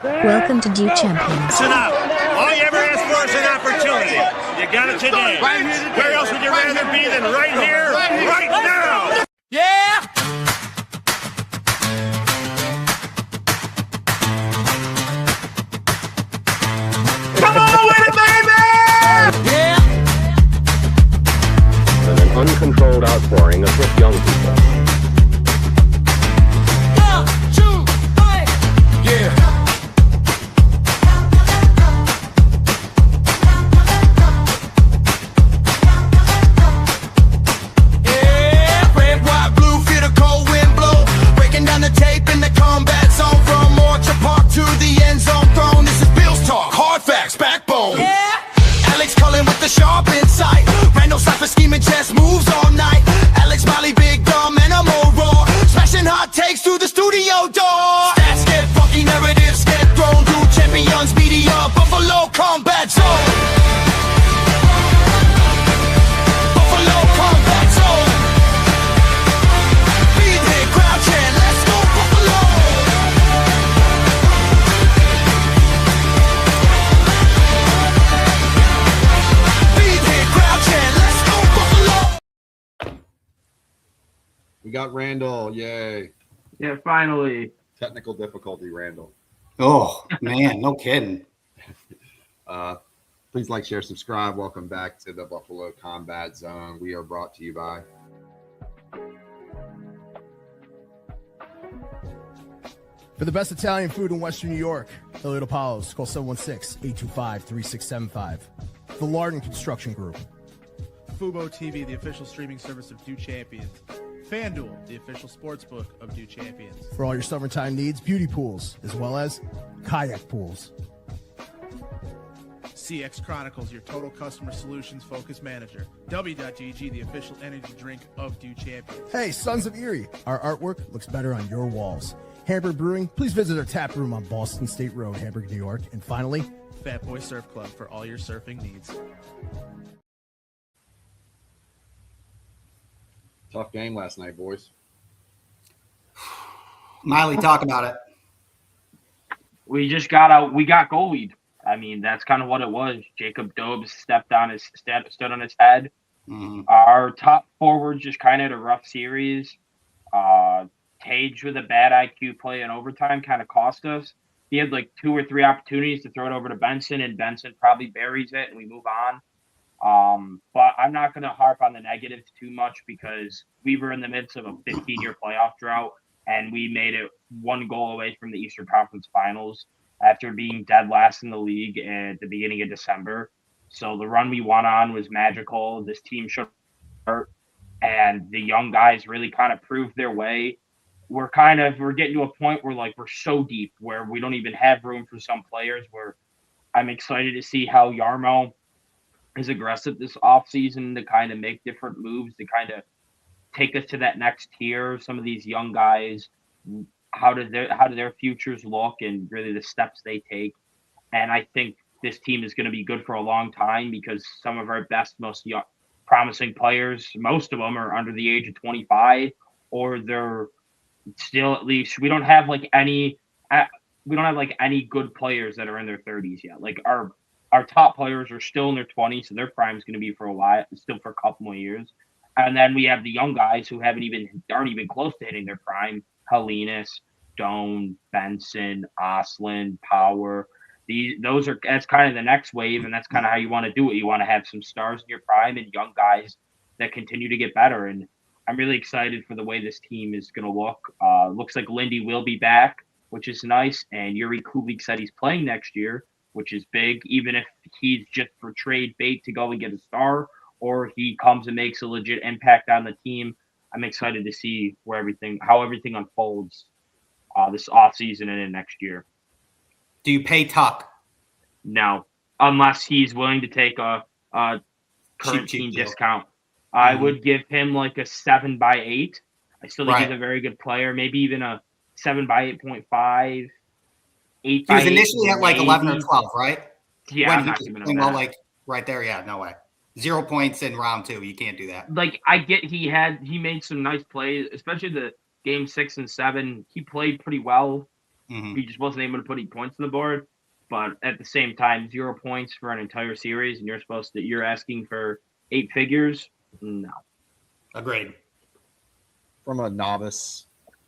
Welcome to Duke Champions. Listen up. All you ever asked for is an opportunity. You got it today. Where else would you rather be than right here, right now? Yeah! Come on with it, baby! Yeah! And an uncontrolled outpouring of hip young people. 1, 2, 3! Yeah! Sharp insight, Randall Cypher scheming chess moves all night. Alex Miley, big dumb animal raw, smashing hot takes through the studio door. Stats get funky, narratives get thrown through champions, media, Buffalo combat zone. Buffalo combat zone. Be there, crowd chant, let's go Buffalo. We got Randall, yay. Yeah, finally. Technical difficulty, Randall. Oh, man, no kidding. Please like, share, subscribe. Welcome back to the Buffalo Combat Zone. We are brought to you by... For the best Italian food in Western New York, Elliot Apollos, call 716-825-3675. The Lardon Construction Group. Fubo TV, the official streaming service of Duke Champions. FanDuel, the official sportsbook of Duke Champions. For all your summertime needs, beauty pools, as well as kayak pools. CX Chronicles, your total customer solutions focused manager. W.GG, the official energy drink of Duke Champions. Hey, Sons of Erie, our artwork looks better on your walls. Hamburg Brewing, please visit our tap room on Boston State Road, Hamburg, New York. And finally, Fat Boy Surf Club for all your surfing needs. Tough game last night, boys. Miley, talk about it. We got goalied. I mean, that's kind of what it was. Jacob Dobbs stood on his head. Mm-hmm. Our top forwards just kind of had a rough series. Tage with a bad IQ play in overtime kind of cost us. He had like 2 or 3 opportunities to throw it over to Benson, and Benson probably buries it, and we move on. But I'm not going to harp on the negatives too much because we were in the midst of a 15-year playoff drought, and we made it 1 goal away from the Eastern Conference Finals after being dead last in the league at the beginning of December. So the run we went on was magical. This team should hurt, and the young guys really kind of proved their way. We're getting to a point where we're so deep where we don't even have room for some players. Where I'm excited to see how Yarmo is aggressive this offseason to kind of make different moves to kind of take us to that next tier. Some of these young guys, how do their futures look and really the steps they take. And I think this team is going to be good for a long time because some of our best, most young, promising players, most of them are under the age of 25, or they're still, at least we don't have any good players that are in their 30s yet. Like our top players are still in their 20s, so their prime is going to be for a while, still for a couple more years. And then we have the young guys who aren't even close to hitting their prime. Helenas, Doan, Benson, Oslin, Power. That's kind of the next wave, and that's kind of how you want to do it. You want to have some stars in your prime and young guys that continue to get better. And I'm really excited for the way this team is going to look. Looks like Lindy will be back, which is nice. And Yuri Kubik said he's playing next year, which is big, even if he's just for trade bait to go and get a star, or he comes and makes a legit impact on the team. I'm excited to see how everything unfolds this offseason and in next year. Do you pay Tuck? No, unless he's willing to take a current team discount. I would give him like a 7x8. I still think he's a very good player. Maybe even a 7x8.5. He was initially at like 11 or 12, right? Yeah, when I'm not giving him that. Right there, yeah, no way. 0 points in round 2. You can't do that. I get he made some nice plays, especially the game 6 and 7. He played pretty well. He just wasn't able to put any points on the board. But at the same time, 0 points for an entire series, and you're asking for 8 figures. No. Agreed. From a novice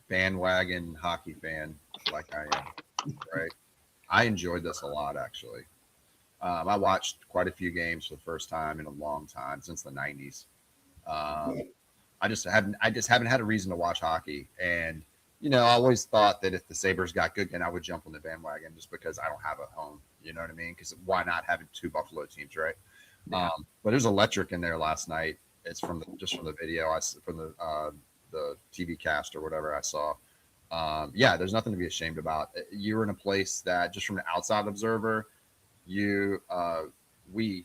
bandwagon hockey fan like I am, right? I enjoyed this a lot, actually. I watched quite a few games for the first time in a long time, since the 90s. I just haven't had a reason to watch hockey. And, I always thought that if the Sabres got good, then I would jump on the bandwagon just because I don't have a home. You know what I mean? Because why not having 2 Buffalo teams, right? Yeah. But there's electric in there last night. It's from the video, from the TV cast or whatever I saw. There's nothing to be ashamed about. You're in a place that, just from an outside observer, we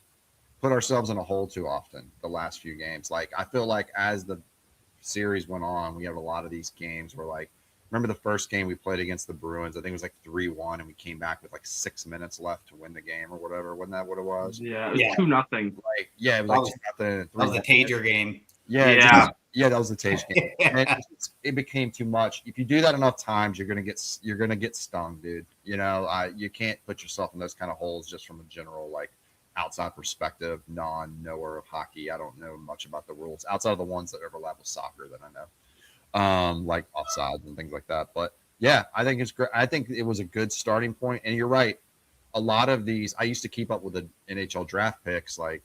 put ourselves in a hole too often the last few games. Like, I feel like as the series went on, we have a lot of these games where, like, remember the first game we played against the Bruins? I think it was like 3-1, and we came back with like 6 minutes left to win the game or whatever. Wasn't that what it was? Yeah, it was 2-0. Like, yeah, it was like 2-0. That was the Tager game. Yeah, that was the Tage game. And it became too much. If you do that enough times, you're gonna get stung, dude. You can't put yourself in those kind of holes just from a general, like, outside perspective, non-knower of hockey. I don't know much about the rules outside of the ones that overlap with soccer that I know, like offsides and things like that. But yeah, I think it's great. I think it was a good starting point. And you're right. A lot of these, I used to keep up with the NHL draft picks, like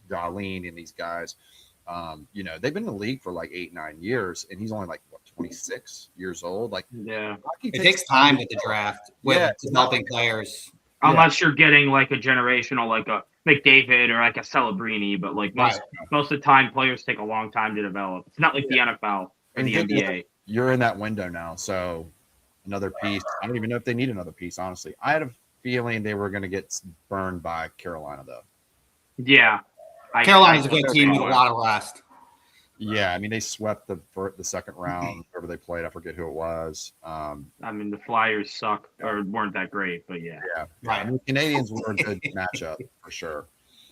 Darlene and these guys. They've been in the league for like 8-9 years, and he's only like 26 years old. Like, yeah, it takes time with the draft with developing players. Unless you're getting like a generational, like a McDavid or like a Celebrini, but like most of the time, players take a long time to develop. It's not like the NFL or the NBA. You're in that window now, so another piece. I don't even know if they need another piece, honestly. I had a feeling they were going to get burned by Carolina, though. Yeah. Carolina's a good team with a lot of rest. Yeah, I mean, they swept the second round, wherever they played. I forget who it was. I mean, the Flyers suck or weren't that great, but yeah. Yeah, right. I mean, the Canadians were a good matchup for sure.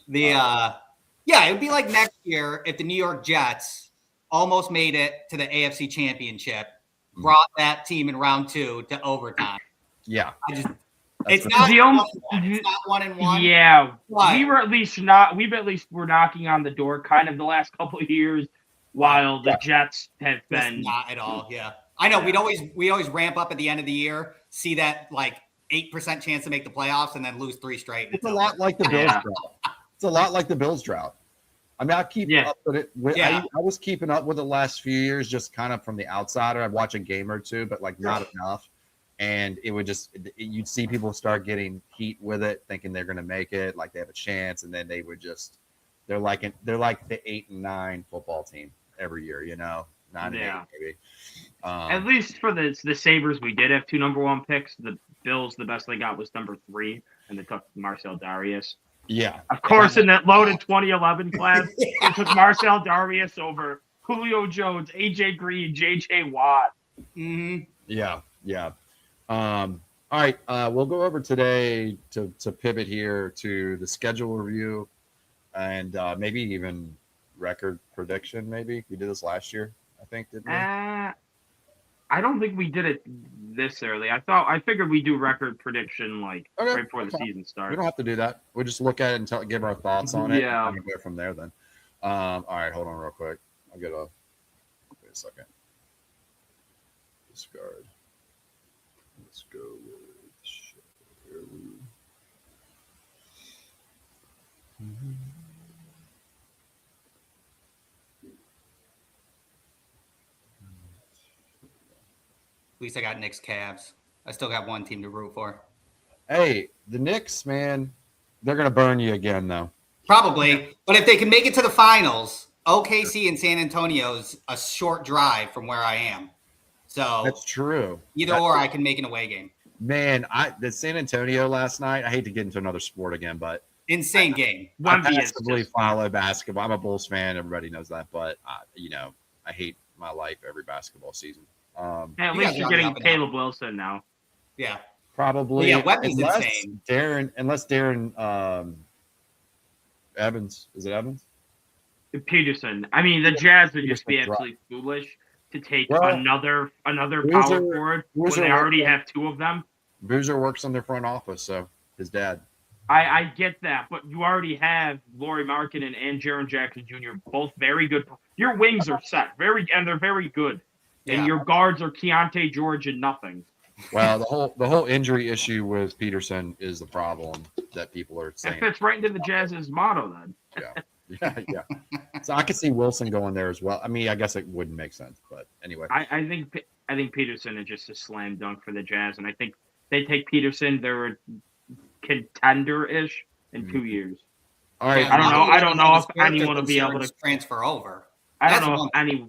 It would be like next year if the New York Jets almost made it to the AFC Championship, brought that team in round 2 to overtime. Yeah. It's not 1-1. Yeah, we've at least were knocking on the door kind of the last couple of years, while the Jets have been not at all. Yeah, I know. We always ramp up at the end of the year, see that like 8% chance to make the playoffs, and then lose 3 straight. It's a lot like the Bills drought. It's a lot like the Bills drought. I mean, I keep up with it. I was keeping up with it the last few years, just kind of from the outsider. I'd watch a game or two, but like not enough. And it would you'd see people start getting heat with it, thinking they're going to make it, like they have a chance, and then they would they're like the 8 and 9 football team every year, 9 and 8 maybe. At least for the Sabres, we did have 2 number 1 picks. The Bills, the best they got was number 3, and they took Marcel Darius. Yeah, of course, in that loaded 2011 class, they took Marcel Darius over Julio Jones, AJ Green, JJ Watt. Mm-hmm. Yeah. All right, we'll go over today to pivot here to the schedule review and maybe even record prediction. Maybe we did this last year, I think, didn't we? I don't think we did it this early. I figured we'd do record prediction right before the season starts. We don't have to do that. We'll just look at it and give our thoughts on it. Yeah, and go from there then. All right, hold on real quick. Wait a second. Discard. Let's go with Shirley. At least I got Knicks Cavs. I still got one team to root for. Hey, the Knicks, man, they're going to burn you again, though. Probably. But if they can make it to the finals, OKC and San Antonio's a short drive from where I am. So that's true. Or I can make an away game. Man, the San Antonio last night, I hate to get into another sport again, but insane game. I passively follow basketball. I'm a Bulls fan. Everybody knows that. But, I hate my life every basketball season. At least you're getting Caleb Wilson now. Yeah. Probably. Well, Wemby's insane. Unless Darren Evans. Is it Evans? Peterson. I mean, the Jazz would just be absolutely foolish to take Well, another Boozer- power forward when Boozer they already works- have two of them. Boozer works on their front office, so his dad. I get that, but you already have Laurie Markkinen and Jaron Jackson Jr. both very good. Your wings are set, and they're very good. Yeah. And your guards are Keontae George and nothing. Well, the whole injury issue with Peterson is the problem that people are That saying. fits right into the Jazz's motto then. Yeah. So I could see Wilson going there as well. I mean, I guess it wouldn't make sense, but anyway. I think Peterson is just a slam dunk for the Jazz, and I think they take Peterson. They're a contender-ish in 2 years. All right. I don't know if anyone will be able to transfer over. I don't know if any.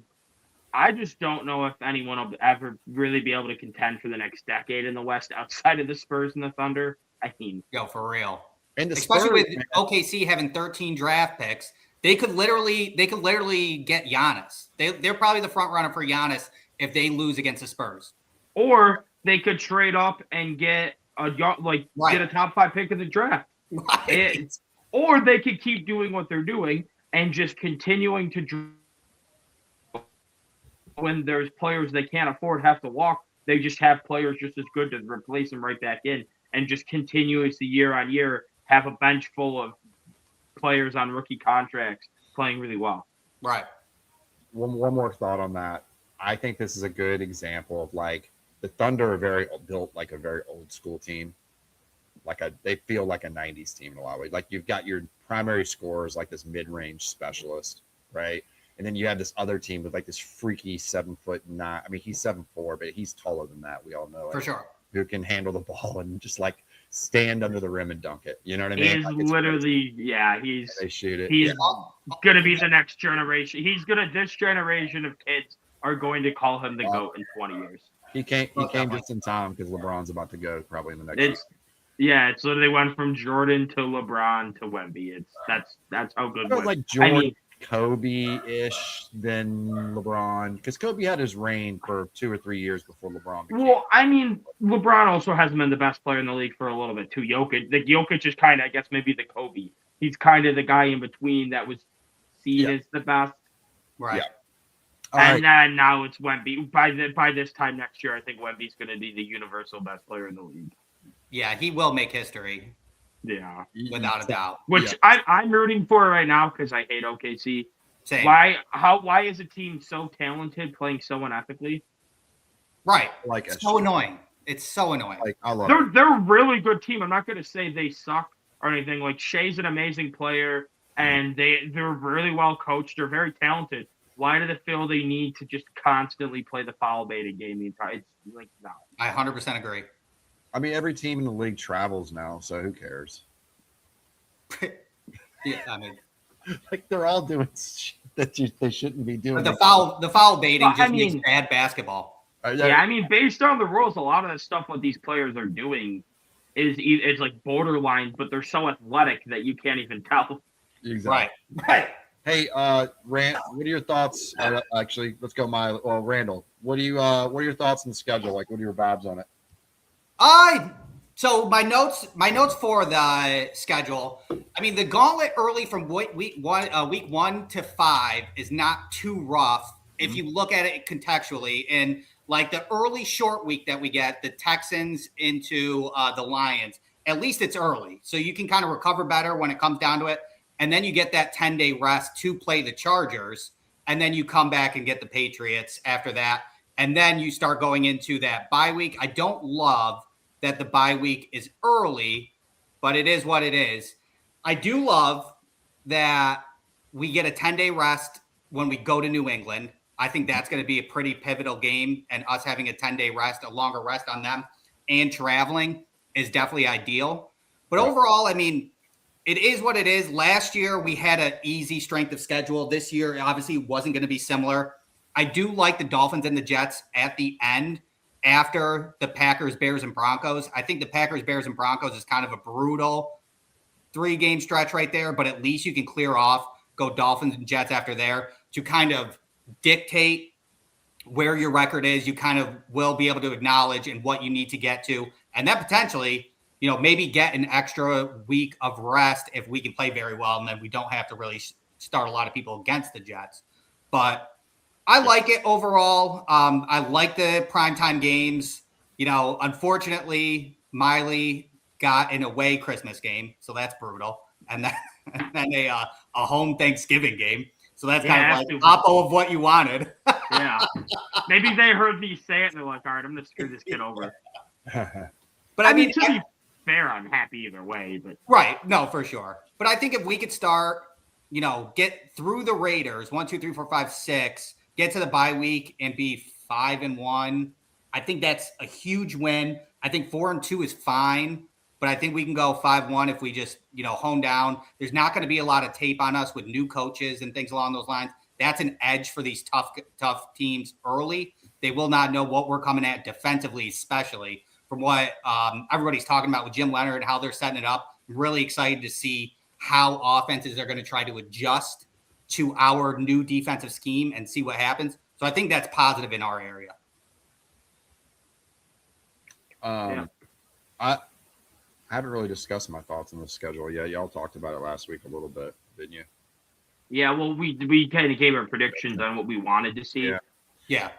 I just don't know if anyone will ever really be able to contend for the next decade in the West outside of the Spurs and the Thunder. I mean, Yo, for real. And especially with OKC having 13 draft picks, they could literally get Giannis. They're probably the front runner for Giannis if they lose against the Spurs. Or they could trade up and get get a top 5 pick in the draft. Right. Or they could keep doing what they're doing and just continuing to. When there's players they can't afford have to walk, they just have players just as good to replace them right back in, and just continuously year on year have a bench full of players on rookie contracts playing really well. Right. One more thought on that. I think this is a good example of like the Thunder are built like a very old school team. They feel like a 90s team in a lot of ways. Like you've got your primary scorers like this mid-range specialist, right? And then you have this other team with like this freaky 7'9". I mean, he's 7'4", but he's taller than that. We all know for sure. Who can handle the ball and just like stand under the rim and dunk it. You know what I mean? He's literally, they shoot it. He's gonna be the next generation. This generation of kids are going to call him the GOAT in 20 years. He came just in time because LeBron's about to go probably in the next year. It's literally went from Jordan to LeBron to Wemby. That's how good. Like Jordan, Kobe-ish than LeBron, because Kobe had his reign for 2 or 3 years before LeBron became. Well, I mean, LeBron also hasn't been the best player in the league for a little bit too. Jokic is kind of, I guess, maybe the Kobe. He's kind of the guy in between that was seen as the best. Right. Yeah. Then now it's Wemby. By this time next year, I think Wemby's going to be the universal best player in the league. Yeah, he will make history. Yeah, without a doubt. Which I'm rooting for right now because I hate OKC. Same. Why is a team so talented playing so unethically? Right. Like it's so annoying. It's so annoying. Like I love they're a really good team. I'm not going to say they suck or anything. Like Shea's an amazing player, and they're really well coached. They're very talented. Why do they feel they need to just constantly play the foul baiting game the entire? It's like no. I 100% agree. I mean, every team in the league travels now, so who cares? Yeah, I mean, like they're all doing shit that they shouldn't be doing. The foul baiting makes bad basketball. Yeah, I mean, based on the rules, a lot of the stuff what these players are doing is like borderline, but they're so athletic that you can't even tell. Exactly. Right. Hey, Rand, what are your thoughts? Actually, let's go. Randall, what are your thoughts on the schedule? Like, what are your vibes on it? So my notes for the schedule. I mean, the gauntlet early from week 1 to 5 is not too rough if you look at it contextually. And like the early short week that we get, the Texans into the Lions. At least it's early, so you can kind of recover better when it comes down to it. And then you get that 10-day rest to play the Chargers, and then you come back and get the Patriots after that. And then you start going into that bye week. I don't love that the bye week is early, but it is what it is. I do love that we get a 10-day rest when we go to New England. I think that's going to be a pretty pivotal game, and us having a 10-day rest, a longer rest on them, and traveling is definitely ideal. But overall, I mean, it is what it is. Last year, we had an easy strength of schedule. This year, obviously, wasn't going to be similar. I do like the Dolphins and the Jets at the end after the Packers, Bears, and Broncos. I think the Packers, Bears, and Broncos is kind of a brutal 3-game stretch right there, but at least you can clear off, go Dolphins and Jets after there to kind of dictate where your record is. You kind of will be able to acknowledge and what you need to get to. And then potentially, maybe get an extra week of rest if we can play very well, and then we don't have to really start a lot of people against the Jets. But I like it overall. I like the primetime games. Unfortunately, Miley got an away Christmas game, so that's brutal. And then a home Thanksgiving game. So that's kind of like oppo of what you wanted. Yeah. Maybe they heard me say it and they're like, all right, I'm going to screw this kid over. But I mean, to be fair, I'm happy either way. But right. No, for sure. But I think if we could start, get through the Raiders, 1, 2, 3, 4, 5, 6, get to the bye week and be 5-1. I think that's a huge win. I think 4-2 is fine, but I think we can go 5-1 if we just, hone down. There's not going to be a lot of tape on us with new coaches and things along those lines. That's an edge for these tough teams early. They will not know what we're coming at defensively, especially from what everybody's talking about with Jim Leonard and how they're setting it up. I'm really excited to see how offenses are going to try to adjust to our new defensive scheme and see what happens. So I think that's positive in our area. I haven't really discussed my thoughts on the schedule yet. Y'all talked about it last week a little bit, didn't you? Yeah, well, we kind of gave our predictions on what we wanted to see. Yeah.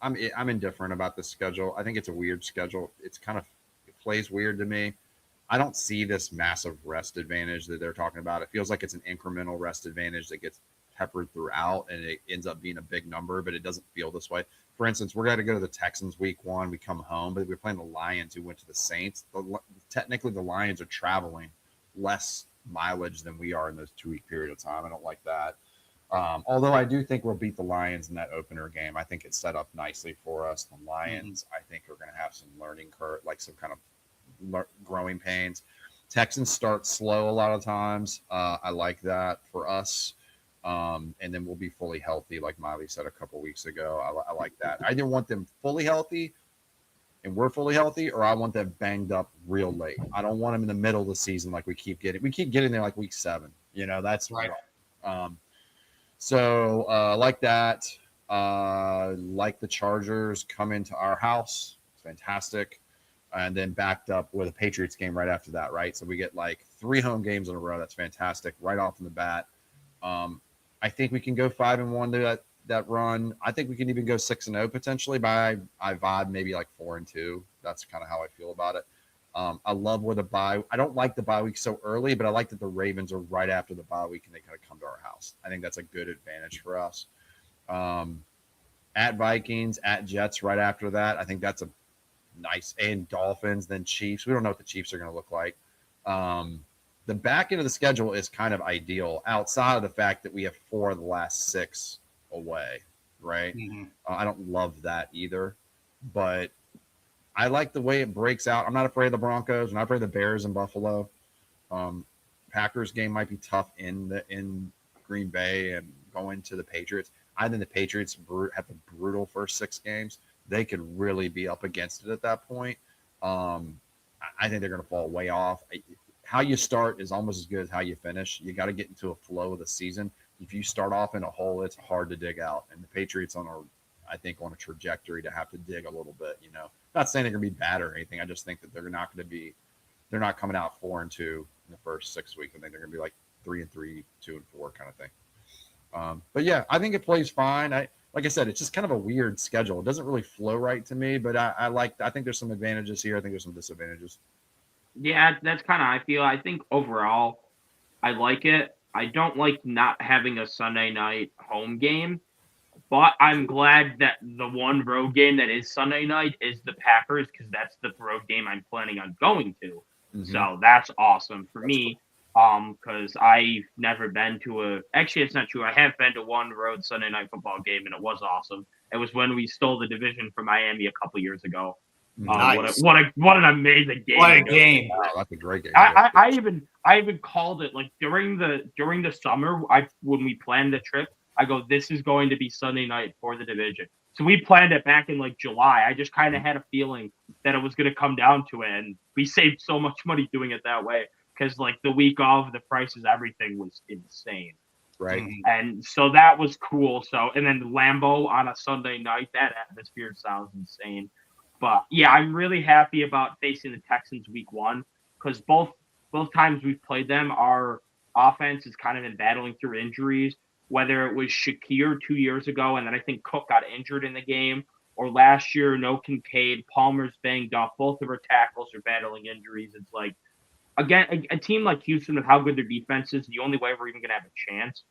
I'm indifferent about the schedule. I think it's a weird schedule. It plays weird to me. I don't see this massive rest advantage that they're talking about. It feels like it's an incremental rest advantage that gets peppered throughout, and it ends up being a big number, but it doesn't feel this way. For instance, we're going to go to the Texans week 1. We come home, but we're playing the Lions who went to the Saints. Technically, the Lions are traveling less mileage than we are in those 2-week period of time. I don't like that. Although I do think we'll beat the Lions in that opener game. I think it's set up nicely for us. The Lions, I think, are going to have some learning curve, like some kind of growing pains. Texans start slow a lot of times. I like that for us. And then we'll be fully healthy, like Miley said a couple weeks ago. I like that. I either want them fully healthy and we're fully healthy, or I want them banged up real late. I don't want them in the middle of the season like we keep getting. We keep getting there like week 7. That's right. So like that. Like the Chargers come into our house. It's fantastic. And then backed up with a Patriots game right after that, right? So we get like 3 home games in a row. That's fantastic right off in the bat. I think we can go 5-1 to that run. I think we can even go 6-0 potentially, but I vibe maybe like 4-2. That's kind of how I feel about it. I love where the bye. I don't like the bye week so early, but I like that the Ravens are right after the bye week and they kind of come to our house. I think that's a good advantage for us. At Vikings, at Jets right after that. I think that's a nice, and Dolphins, then Chiefs. We don't know what the Chiefs are going to look like. The back end of the schedule is kind of ideal outside of the fact that we have 4 of the last 6 away, right? Mm-hmm. I don't love that either, but I like the way it breaks out. I'm not afraid of the Broncos. I'm not afraid of the Bears in Buffalo. Packers game might be tough in Green Bay and going to the Patriots. I think the Patriots have a brutal first 6 games. They could really be up against it at that point. I think they're going to fall way off. How you start is almost as good as how you finish. You got to get into a flow of the season. If you start off in a hole, it's hard to dig out. And the Patriots on a trajectory to have to dig a little bit. Not saying they're going to be bad or anything. I just think that they're not coming out 4-2 in the first 6 weeks. I think they're going to be like 3-3, 2-4 kind of thing. But yeah, I think it plays fine. Like I said, it's just kind of a weird schedule. It doesn't really flow right to me, but I think there's some advantages here. I think there's some disadvantages. Yeah, that's kind of how I feel. I think overall, I like it. I don't like not having a Sunday night home game, but I'm glad that the one road game that is Sunday night is the Packers, because that's the road game I'm planning on going to. Mm-hmm. So that's awesome for me. Because I've never been to actually, it's not true. I have been to one road Sunday night football game, and it was awesome. It was when we stole the division from Miami a couple years ago. Nice. What an amazing game! What a game! Wow, that's a great game. I even called it like during the summer. When we planned the trip, I go, this is going to be Sunday night for the division. So we planned it back in like July. I just kind of had a feeling that it was going to come down to it, and we saved so much money doing it that way. Because like the week of, the prices, everything was insane. Right. And so that was cool. So, and then Lambeau on a Sunday night, that atmosphere sounds insane. But yeah, I'm really happy about facing the Texans week 1, because both times we've played them, our offense has kind of been battling through injuries. whether it was Shakir 2 years ago, and then I think Cook got injured in the game, or last year, no Kincaid, Palmer's banged up, both of our tackles are battling injuries. It's like, again, a team like Houston with how good their defense is, the only way we're even going to have a chance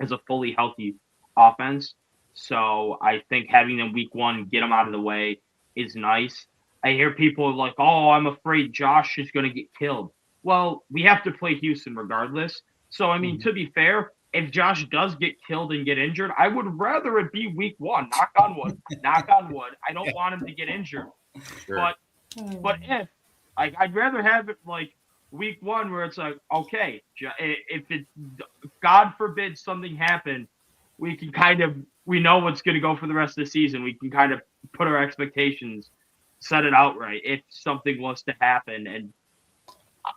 is a fully healthy offense. So I think having them week 1, get them out of the way is nice. I hear people like, oh, I'm afraid Josh is going to get killed. Well, we have to play Houston regardless. So, I mean, to be fair, if Josh does get killed and get injured, I would rather it be week 1. Knock on wood. Knock on wood. I don't want him to get injured. Sure. But if, like, I'd rather have it like week 1 where it's like, okay, if it, God forbid something happened, we can we know what's going to go for the rest of the season. We can kind of put our expectations, set it out right if something was to happen. And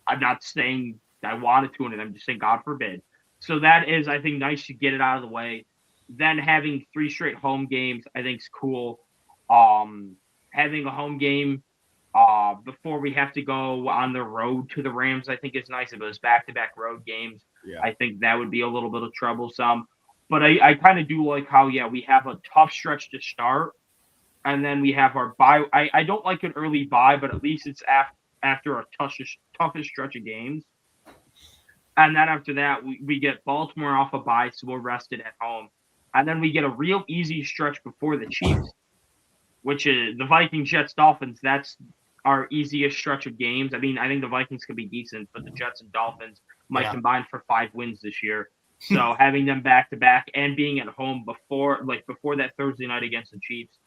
I'm not saying I wanted to, and I'm just saying God forbid. So that is, I think, nice to get it out of the way. Then having 3 straight home games, I think is cool. Having a home game before we have to go on the road to the Rams, I think is nice. If it was back-to-back road games, I think that would be a little bit of troublesome. But I kind of do like how, we have a tough stretch to start, and then we have our bye. I don't like an early bye, but at least it's after our toughest stretch of games. And then after that, we get Baltimore off a bye, so we're rested at home. And then we get a real easy stretch before the Chiefs, which is the Vikings, Jets, Dolphins. That's our easiest stretch of games. I mean, I think the Vikings could be decent, but the Jets and Dolphins might combine for 5 wins this year. So having them back-to-back and being at home before that Thursday night against the Chiefs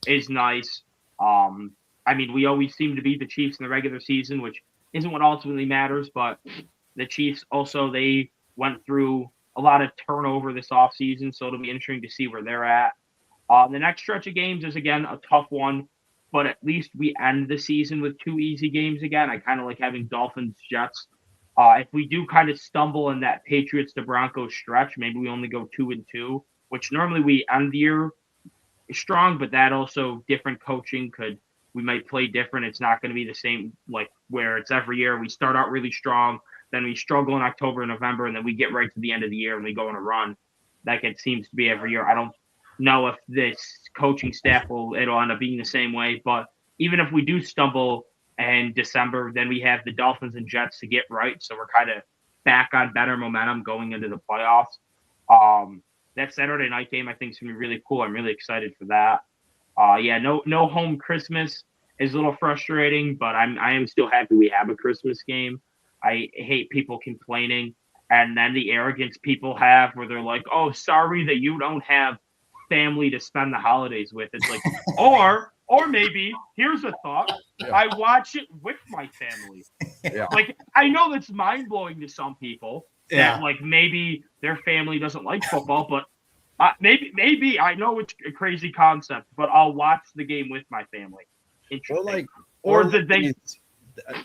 is nice. I mean, we always seem to beat the Chiefs in the regular season, which isn't what ultimately matters, but the Chiefs also, they went through a lot of turnover this offseason, so it'll be interesting to see where they're at. The next stretch of games is, again, a tough one, but at least we end the season with 2 easy games again. I kind of like having Dolphins, Jets. If we do kind of stumble in that Patriots to Broncos stretch, maybe we only go 2-2, which normally we end the year strong, but that also different coaching we might play different. It's not going to be the same, like where it's every year. We start out really strong, then we struggle in October and November, and then we get right to the end of the year and we go on a run. That seems to be every year. I don't know if this coaching staff it'll end up being the same way, but even if we do stumble in December, then we have the Dolphins and Jets to get right. So we're kind of back on better momentum going into the playoffs. That Saturday night game, I think, is going to be really cool. I'm really excited for that. No home Christmas is a little frustrating, but I am still happy we have a Christmas game. I hate people complaining, and then the arrogance people have where they're like, oh, sorry that you don't have family to spend the holidays with. It's like, or maybe, here's a thought, I watch it with my family. Like, I know that's mind-blowing to some people that, like, maybe their family doesn't like football, but maybe I know it's a crazy concept, but I'll watch the game with my family. Interesting.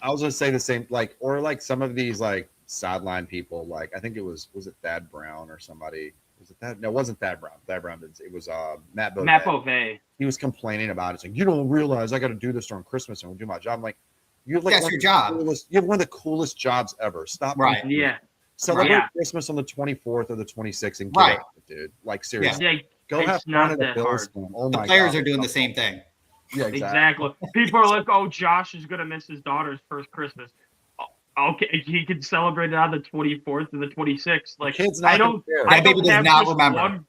I was gonna say the same, or some of these sideline people, like I think it was it Thad Brown or somebody? Was it that? No, it wasn't Thad Brown. Thad Brown didn't. It was Matt Beauvais. Matt Beauvais. He was complaining about it. It's like, you don't realize I got to do this during Christmas and do my job. I'm like, that's your job. You have one of the coolest jobs ever. Stop. Right. Celebrate Christmas on the 24th or the 26th and get it, dude. Like, seriously. Go have fun at the Bills game. Oh my God. The players are doing the same thing. Yeah, exactly. People are like, oh, Josh is going to miss his daughter's first Christmas. Okay, he can celebrate it on the 24th and the 26th. Like, kid's I don't does not remember.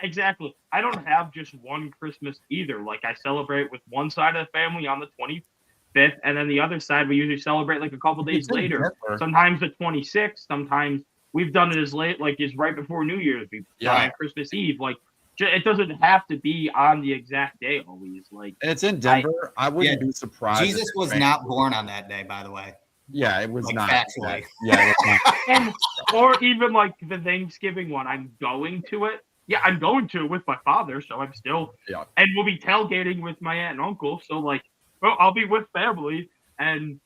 Exactly. I don't have just one Christmas either. Like, I celebrate with one side of the family on the 25th, and then the other side we usually celebrate like a couple days later. Sometimes the 26th. Sometimes we've done it as late, like it's right before New Year's. We've done it on Christmas Eve. Like, it doesn't have to be on the exact day always. Like, and it's in Denver. I wouldn't be surprised. Jesus was not born on that day, by the way. Yeah, it was not. Factually. Yeah, and or even like the Thanksgiving one, I'm going to it. Yeah, I'm going to it with my father, so I'm still. Yeah. And we'll be tailgating with my aunt and uncle, so like, I'll be with family and.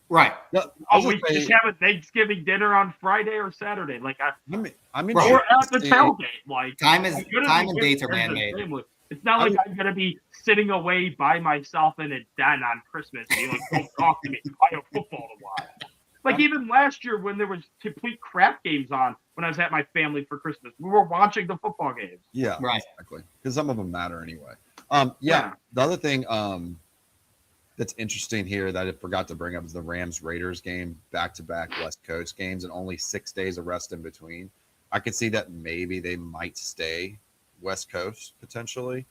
Right. We just have a Thanksgiving dinner on Friday or Saturday. Like we're at the tailgate. Like time and dates are man-made. It's not like I'm gonna be sitting away by myself in a den on Christmas, being like, "Don't talk to me. I have football to watch." Like even last year when there was complete crap games on, when I was at my family for Christmas. We were watching the football games. Yeah, Right. exactly. Because some of them matter anyway. Yeah. The other thing that's interesting here that I forgot to bring up is the Rams-Raiders game, back-to-back West Coast games, and only 6 days of rest in between. I could see that maybe they might stay West Coast potentially.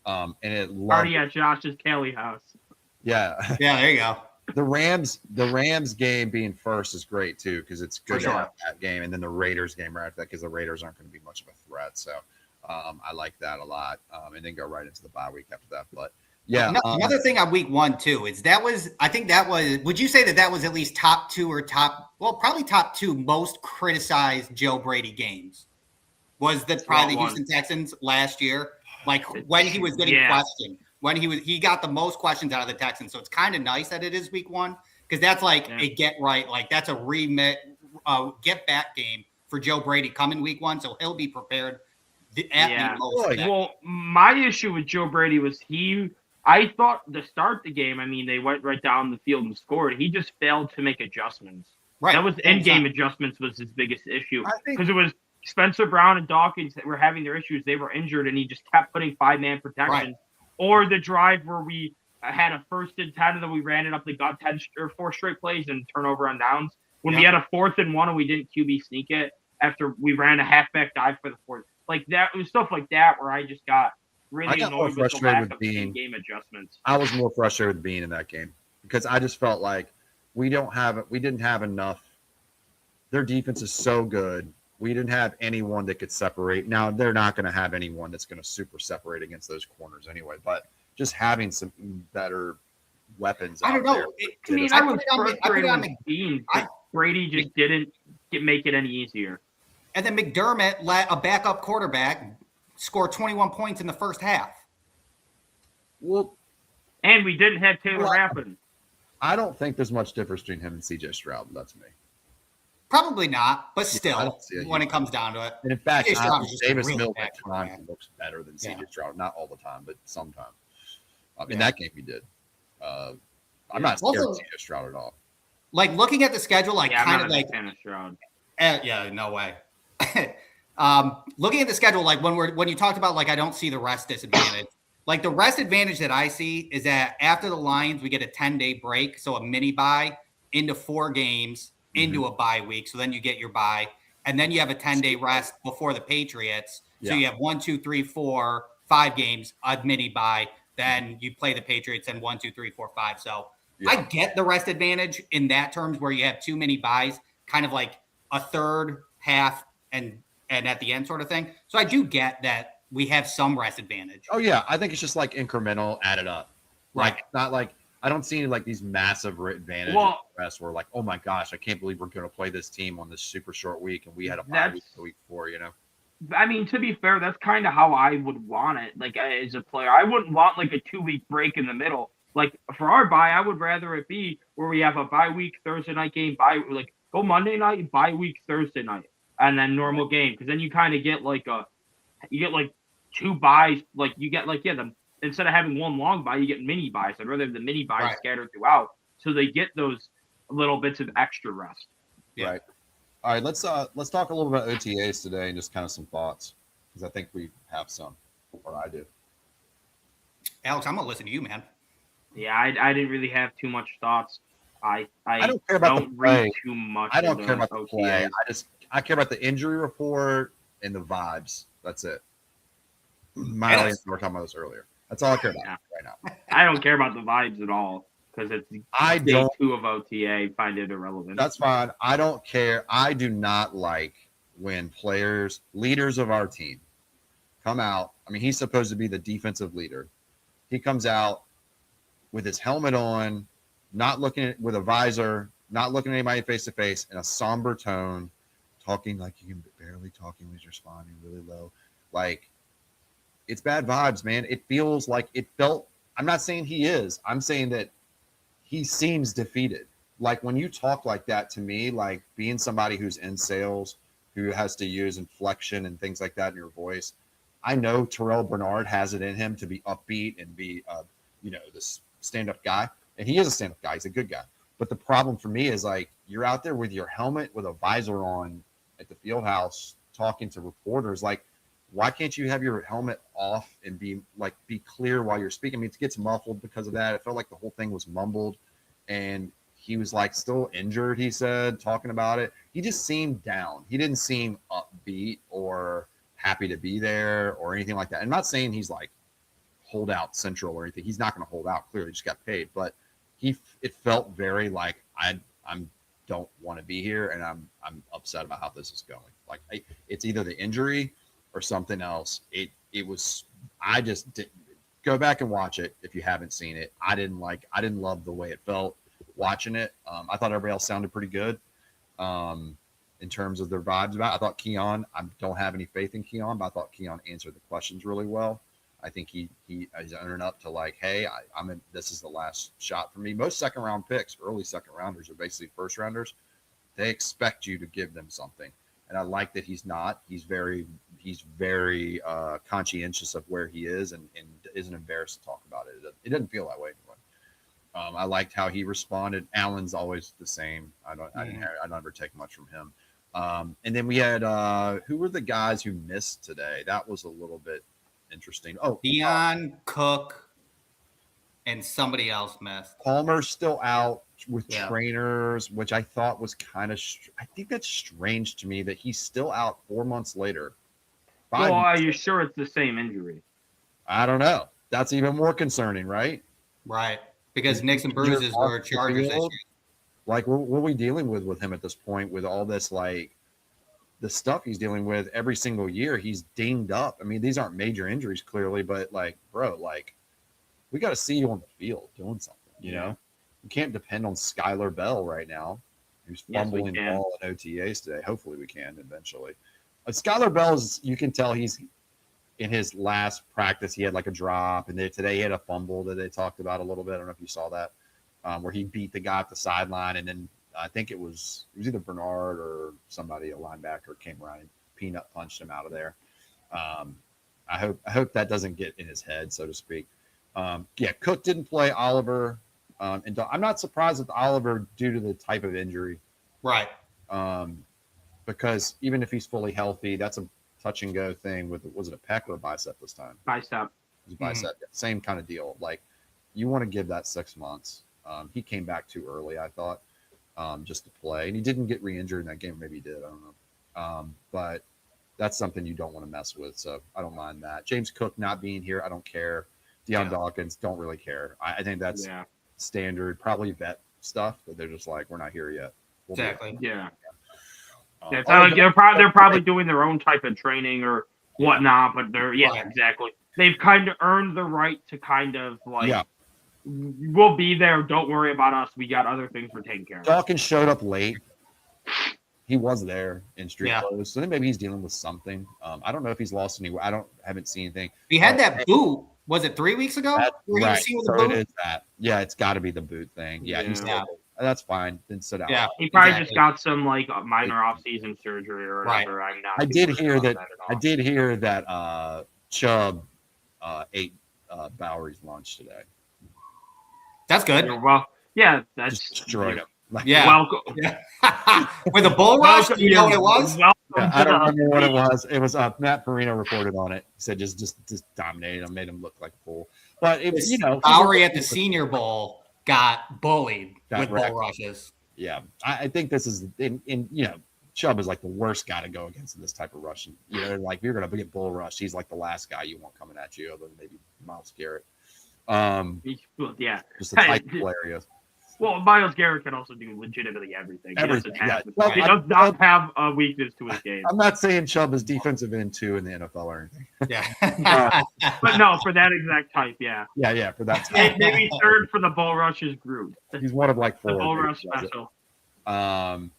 And it Party at Josh's Kelly house. Yeah. Yeah, there you go. The Rams game being first is great too because it's good to have that game, and then the Raiders game right after that because the Raiders aren't going to be much of a threat. So I like that a lot, and then go right into the bye week after that. But yeah, another thing on week 1 too is would you say that was at least top 2 or probably top 2 most criticized Joe Brady games? Was probably the Houston Texans last year, like when he was getting questioned. When he got the most questions out of the Texans. So it's kind of nice that it is week 1 because that's like a get right. Like that's a get back game for Joe Brady coming week 1. So he'll be prepared at the most. Well, my issue with Joe Brady was I thought to start the game, I mean, they went right down the field and scored. He just failed to make adjustments. Right. That was in-game adjustments was his biggest issue because it was Spencer Brown and Dawkins that were having their issues. They were injured and he just kept putting 5-man protection. Right. Or the drive where we had a 1st and 10 and then we ran it up the gut 10 or 4 straight plays and turnover on downs. When we had a 4th and 1 and we didn't QB sneak it after we ran a halfback dive for the 4th. Like that, it was stuff like that where I just got really annoyed with the lack of game adjustments. I was more frustrated with Bean in that game because I just felt like we didn't have enough. Their defense is so good. We didn't have anyone that could separate. Now, they're not going to have anyone that's going to super separate against those corners anyway, but just having some better weapons I don't know. I mean, I was frustrated with Bean. Brady just didn't make it any easier. And then McDermott let a backup quarterback score 21 points in the first half. Well, and we didn't have Taylor Rappen. I don't think there's much difference between him and CJ Stroud. That's me. Probably not, but still, when it comes down to it. And in fact, Davis Mills at times looks better than CJ Stroud. Not all the time, but sometimes. In that game, he did. I'm not scared of CJ Stroud at all. Like looking at the schedule, like kind of like Stroud. No way. Looking at the schedule, like when you talked about like I don't see the rest disadvantage. Like the rest advantage that I see is that after the Lions, we get a 10-day break, so a mini bye into 4 games into a bye week. So then you get your bye, and then you have a 10-day rest before the Patriots. So you have 1, 2, 3, 4, 5 games, a mini bye. Then you play the Patriots and 1, 2, 3, 4, 5. So I get the rest advantage in that terms where you have too many buys, kind of like a third, half, and at the end sort of thing. So I do get that we have some rest advantage. Oh yeah, I think it's just like incremental, added up. Like not like I don't see like these massive advantages. Well, where like, oh my gosh, I can't believe we're going to play this team on this super short week, and we had a bye week the week before. You know. I mean, to be fair, that's kind of how I would want it. Like as a player, I wouldn't want like a 2-week break in the middle. Like for our bye, I would rather it be where we have a bye week Thursday night game, like go Monday night, bye week Thursday night, and then normal game. Because then you kind of get like 2 buys. Like you get instead of having one long bye, you get mini buys. I'd rather have the mini buys scattered throughout, so they get those little bits of extra rest. Yeah. Right. All right, let's talk a little about OTAs today and just kind of some thoughts because I think we have some, or I do. Alex, I'm gonna listen to you, man. Yeah, I didn't really have too much thoughts. I don't care about the play. Read too much. I don't care about the play. I care about the injury report and the vibes. That's it. My audience, we were talking about this earlier. That's all I care about right now. I don't care about the vibes at all because it's day 2 of OTA. Find it irrelevant. That's fine. I don't care. I do not like when players, leaders of our team, come out. I mean, he's supposed to be the defensive leader. He comes out with his helmet on, not looking at with a visor, not looking at anybody face to face, in a somber tone, talking like you can barely talking when he's responding really low. Like, it's bad vibes, man. It feels like it felt. I'm not saying he is. I'm saying that he seems defeated. Like when you talk like that to me, like being somebody who's in sales, who has to use inflection and things like that in your voice. I know Terrell Bernard has it in him to be upbeat and be, this stand-up guy. And he is a stand-up guy. He's a good guy. But the problem for me is like you're out there with your helmet with a visor on at the field house talking to reporters, like, why can't you have your helmet off and be clear while you're speaking? I mean, it gets muffled because of that. It felt like the whole thing was mumbled, and he was like still injured. He said, talking about it, he just seemed down. He didn't seem upbeat or happy to be there or anything like that. I'm not saying he's like holdout central or anything. He's not going to hold out. Clearly, just got paid, but it felt very like I'm don't want to be here, and I'm upset about how this is going. Like it's either the injury or something else. It was. I just didn't go back and watch it if you haven't seen it. I didn't love the way it felt watching it. I thought everybody else sounded pretty good in terms of their vibes about it. I thought Keon. I don't have any faith in Keon, but I thought Keon answered the questions really well. I think he's owning up to like, hey, I'm in. This is the last shot for me. Most second round picks, early second rounders, are basically first rounders. They expect you to give them something, and I like that he's not. He's very conscientious of where he is, and isn't embarrassed to talk about it. It doesn't feel that way anyway. I liked how he responded. Allen's always the same. I never take much from him. And then we had who were the guys who missed today? That was a little bit interesting. Oh, Dion, Cook, and somebody else missed. Palmer's still out with trainers, which I thought was kind of. I think that's strange to me that he's still out 4 months later. Well, are you sure it's the same injury? I don't know. That's even more concerning, right? Right, because nicks and bruises were Chargers issue. Like, what are we dealing with him at this point? With all this, like, the stuff he's dealing with every single year, he's dinged up. I mean, these aren't major injuries, clearly, but like, bro, like, we got to see you on the field doing something. You know, you can't depend on Skylar Bell right now, who's fumbling the ball at OTAs today. Hopefully, we can eventually. Skylar Bell's, you can tell he's in his last practice. He had like a drop, and today he had a fumble that they talked about a little bit. I don't know if you saw that, where he beat the guy at the sideline, and then I think it was either Bernard or somebody, a linebacker, came around and peanut punched him out of there. I hope that doesn't get in his head, so to speak. Cook didn't play. Oliver, and I'm not surprised with Oliver due to the type of injury, right? Because even if he's fully healthy, that's a touch and go thing with, was it a pec or a bicep this time? Bicep. It was bicep. Same kind of deal. Like, you want to give that 6 months. He came back too early, I thought, just to play. And he didn't get re-injured in that game. Maybe he did. I don't know. But that's something you don't want to mess with. So I don't mind that. James Cook not being here, I don't care. Deion Dawkins, don't really care. I think that's standard, probably vet stuff, but they're just like, we're not here yet. Exactly. Yeah. It's not like they're probably doing their own type of training or whatnot, but they're exactly. They've kind of earned the right to kind of like, we'll be there. Don't worry about us. We got other things we're taking care of. Dawkins showed up late. He was there in street clothes, so then maybe he's dealing with something. I don't know if he's lost any. Haven't seen anything. He had that boot. Was it 3 weeks ago? Right. So it is that. Yeah, it's got to be the boot thing. Yeah, he's that's fine. Then sit out. Yeah, he probably just got some like minor off-season surgery or whatever. Right. I did hear that Chubb ate Bowery's lunch today. That's good. Well, yeah, that's just destroyed him. With a bull rush. Do you know what it was? I don't remember what it was. It was Matt Perino reported on it. He said just dominated him, made him look like a fool. But it was, Bowery at the Senior Bowl got bullied with bull rushes. Yeah, I think this is Chubb is like the worst guy to go against in this type of rushing. Like if you're gonna get bull rushed, he's like the last guy you want coming at you, other than maybe Myles Garrett. Just a type of hilarious. Well, Myles Garrett can also do legitimately everything. He does not have a weakness to his game. I'm not saying Chubb is defensive end 2 in the NFL or anything. Yeah. But no, for that exact type, Yeah, for that type. Maybe third for the bull rushes group. He's one of like 4. The bull rush special. And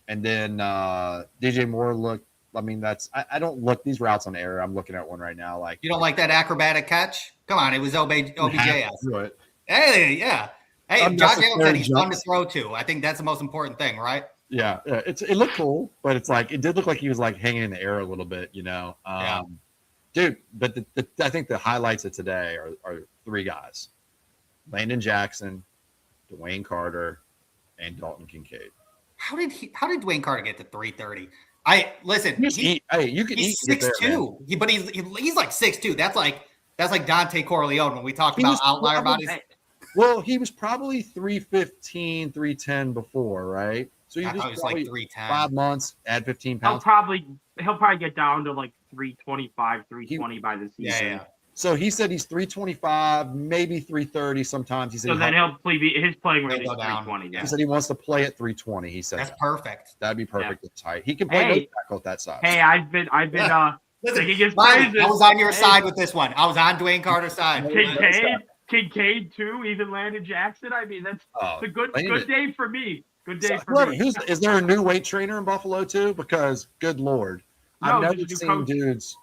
then DJ Moore looked, I mean, I don't look these routes on air. I'm looking at one right now. Like, you don't like that acrobatic catch? Come on, it was OBJS. Hey, yeah. Hey, Josh Allen said he's fun to throw to. I think that's the most important thing, right? Yeah, it looked cool, but it's like it did look like he was like hanging in the air a little bit, Dude. But I think the highlights of today are 3 guys: Landon Jackson, Dwayne Carter, and Dalton Kincaid. How did Dwayne Carter get to 330? Listen. Hey, you can He's eat. 6'2", but he's like 6'2". That's like Dante Corleone when we talked about outlier bodies. Well, he was probably 315, 310 before, right? So you I thought just he was like probably 310. 5 months, add 15 He'll pounds. probably get down to like 325, 320 by the season. Yeah. So he said he's 325, maybe 330 sometimes. He said So then his playing rate is go down. 320. He said he wants to play at 320. He said That's perfect. That'd be perfect at height. He can play no tackle at that size. Hey, I've been Listen, singing his Mike, praises. I was on your side with this one. I was on Dwayne Carter's side. Kincaid too, even Landon Jackson. I mean, that's a good day for me. Good day for me. Is there a new weight trainer in Buffalo too? Because good Lord, I've never seen dudes.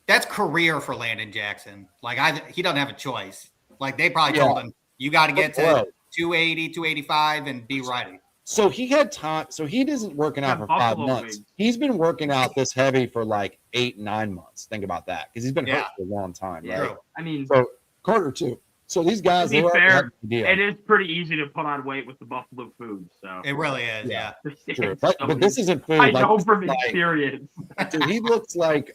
That's career for Landon Jackson. Like he doesn't have a choice. Like they probably told him, you got to get to 280, 285 and be ready. So he had time. So he isn't working out for 5 months. He's been working out this heavy for like 8, 9 months. Think about that, because he's been hurt for a long time, right? True. I mean, so Carter too. So these guys, to be fair, it is pretty easy to put on weight with the Buffalo food. So it really is, yeah. True. But this isn't food. I know from experience. Dude, he looks like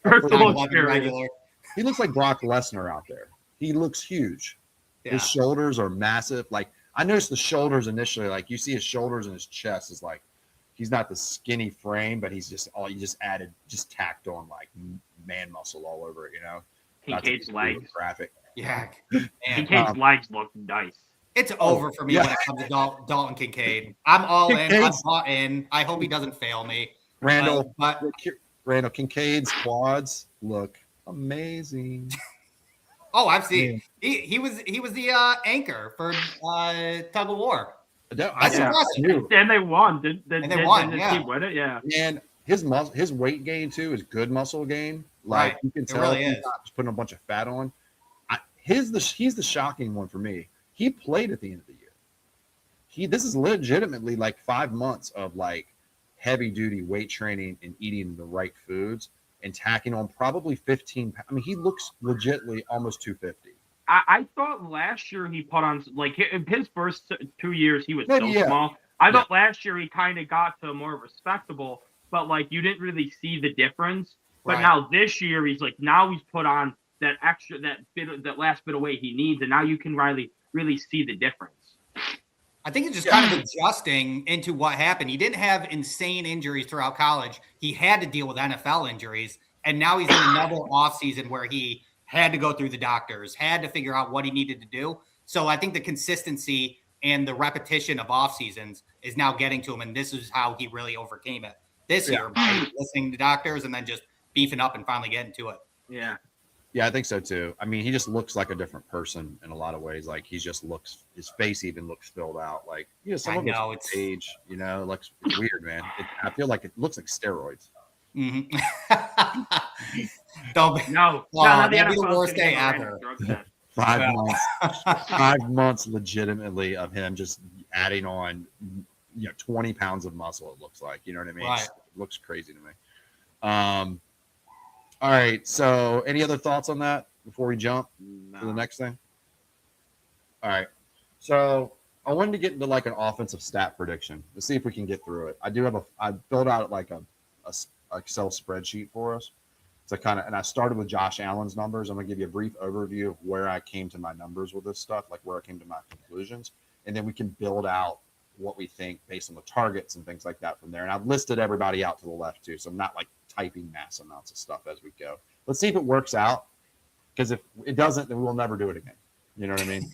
he looks like Brock Lesnar out there. He looks huge. Yeah. His shoulders are massive. Like I noticed the shoulders initially. Like you see his shoulders and his chest is like he's not the skinny frame, but he's just tacked on like man muscle all over it. You know, Kincaid's legs. Graphic. Yeah, Kincaid's legs look nice. It's over for me when it comes to Dalton Kincaid. I'm all in. I'm bought in. I hope he doesn't fail me. Randall Kincaid's quads look amazing. Oh, I've seen. He was the anchor for Tug of War. And they won. Did they win it? Yeah. And his weight gain too is good muscle gain. Like you can tell he's not just putting a bunch of fat on. He's the shocking one for me. He played at the end of the year. This is legitimately like 5 months of like heavy duty weight training and eating the right foods and tacking on probably 15. I mean, he looks legitimately almost 250. I thought last year he put on like his first 2 years he was small. I thought last year he kind of got to more respectable, but like you didn't really see the difference. But now this year he's put on that last bit of weight he needs, and now you can really see the difference. I think it's just kind of adjusting into what happened. He didn't have insane injuries throughout college. He had to deal with NFL injuries, and now he's in another offseason where he had to go through the doctors, had to figure out what he needed to do. So I think the consistency and the repetition of off seasons is now getting to him, and this is how he really overcame it this year by listening to doctors and then just beefing up and finally getting to it. Yeah. Yeah, I think so too. I mean, he just looks like a different person in a lot of ways. Like his face even looks filled out. Like, some of it's age, looks it's weird, man. I feel like it looks like steroids. Mm-hmm. That'd be the worst day ever. 5 months, 5 months legitimately of him just adding on, 20 pounds of muscle. It looks like, you know what I mean? Right. It looks crazy to me. All right. So any other thoughts on that before we jump to the next thing? All right. So I wanted to get into like an offensive stat prediction. Let's see if we can get through it. I built out like a Excel spreadsheet for us. And I started with Josh Allen's numbers. I'm going to give you a brief overview of where I came to my numbers with this stuff, like where I came to my conclusions. And then we can build out what we think based on the targets and things like that from there. And I've listed everybody out to the left too. So I'm not like typing mass amounts of stuff as we go. Let's see if it works out. Because if it doesn't, then we will never do it again. You know what I mean?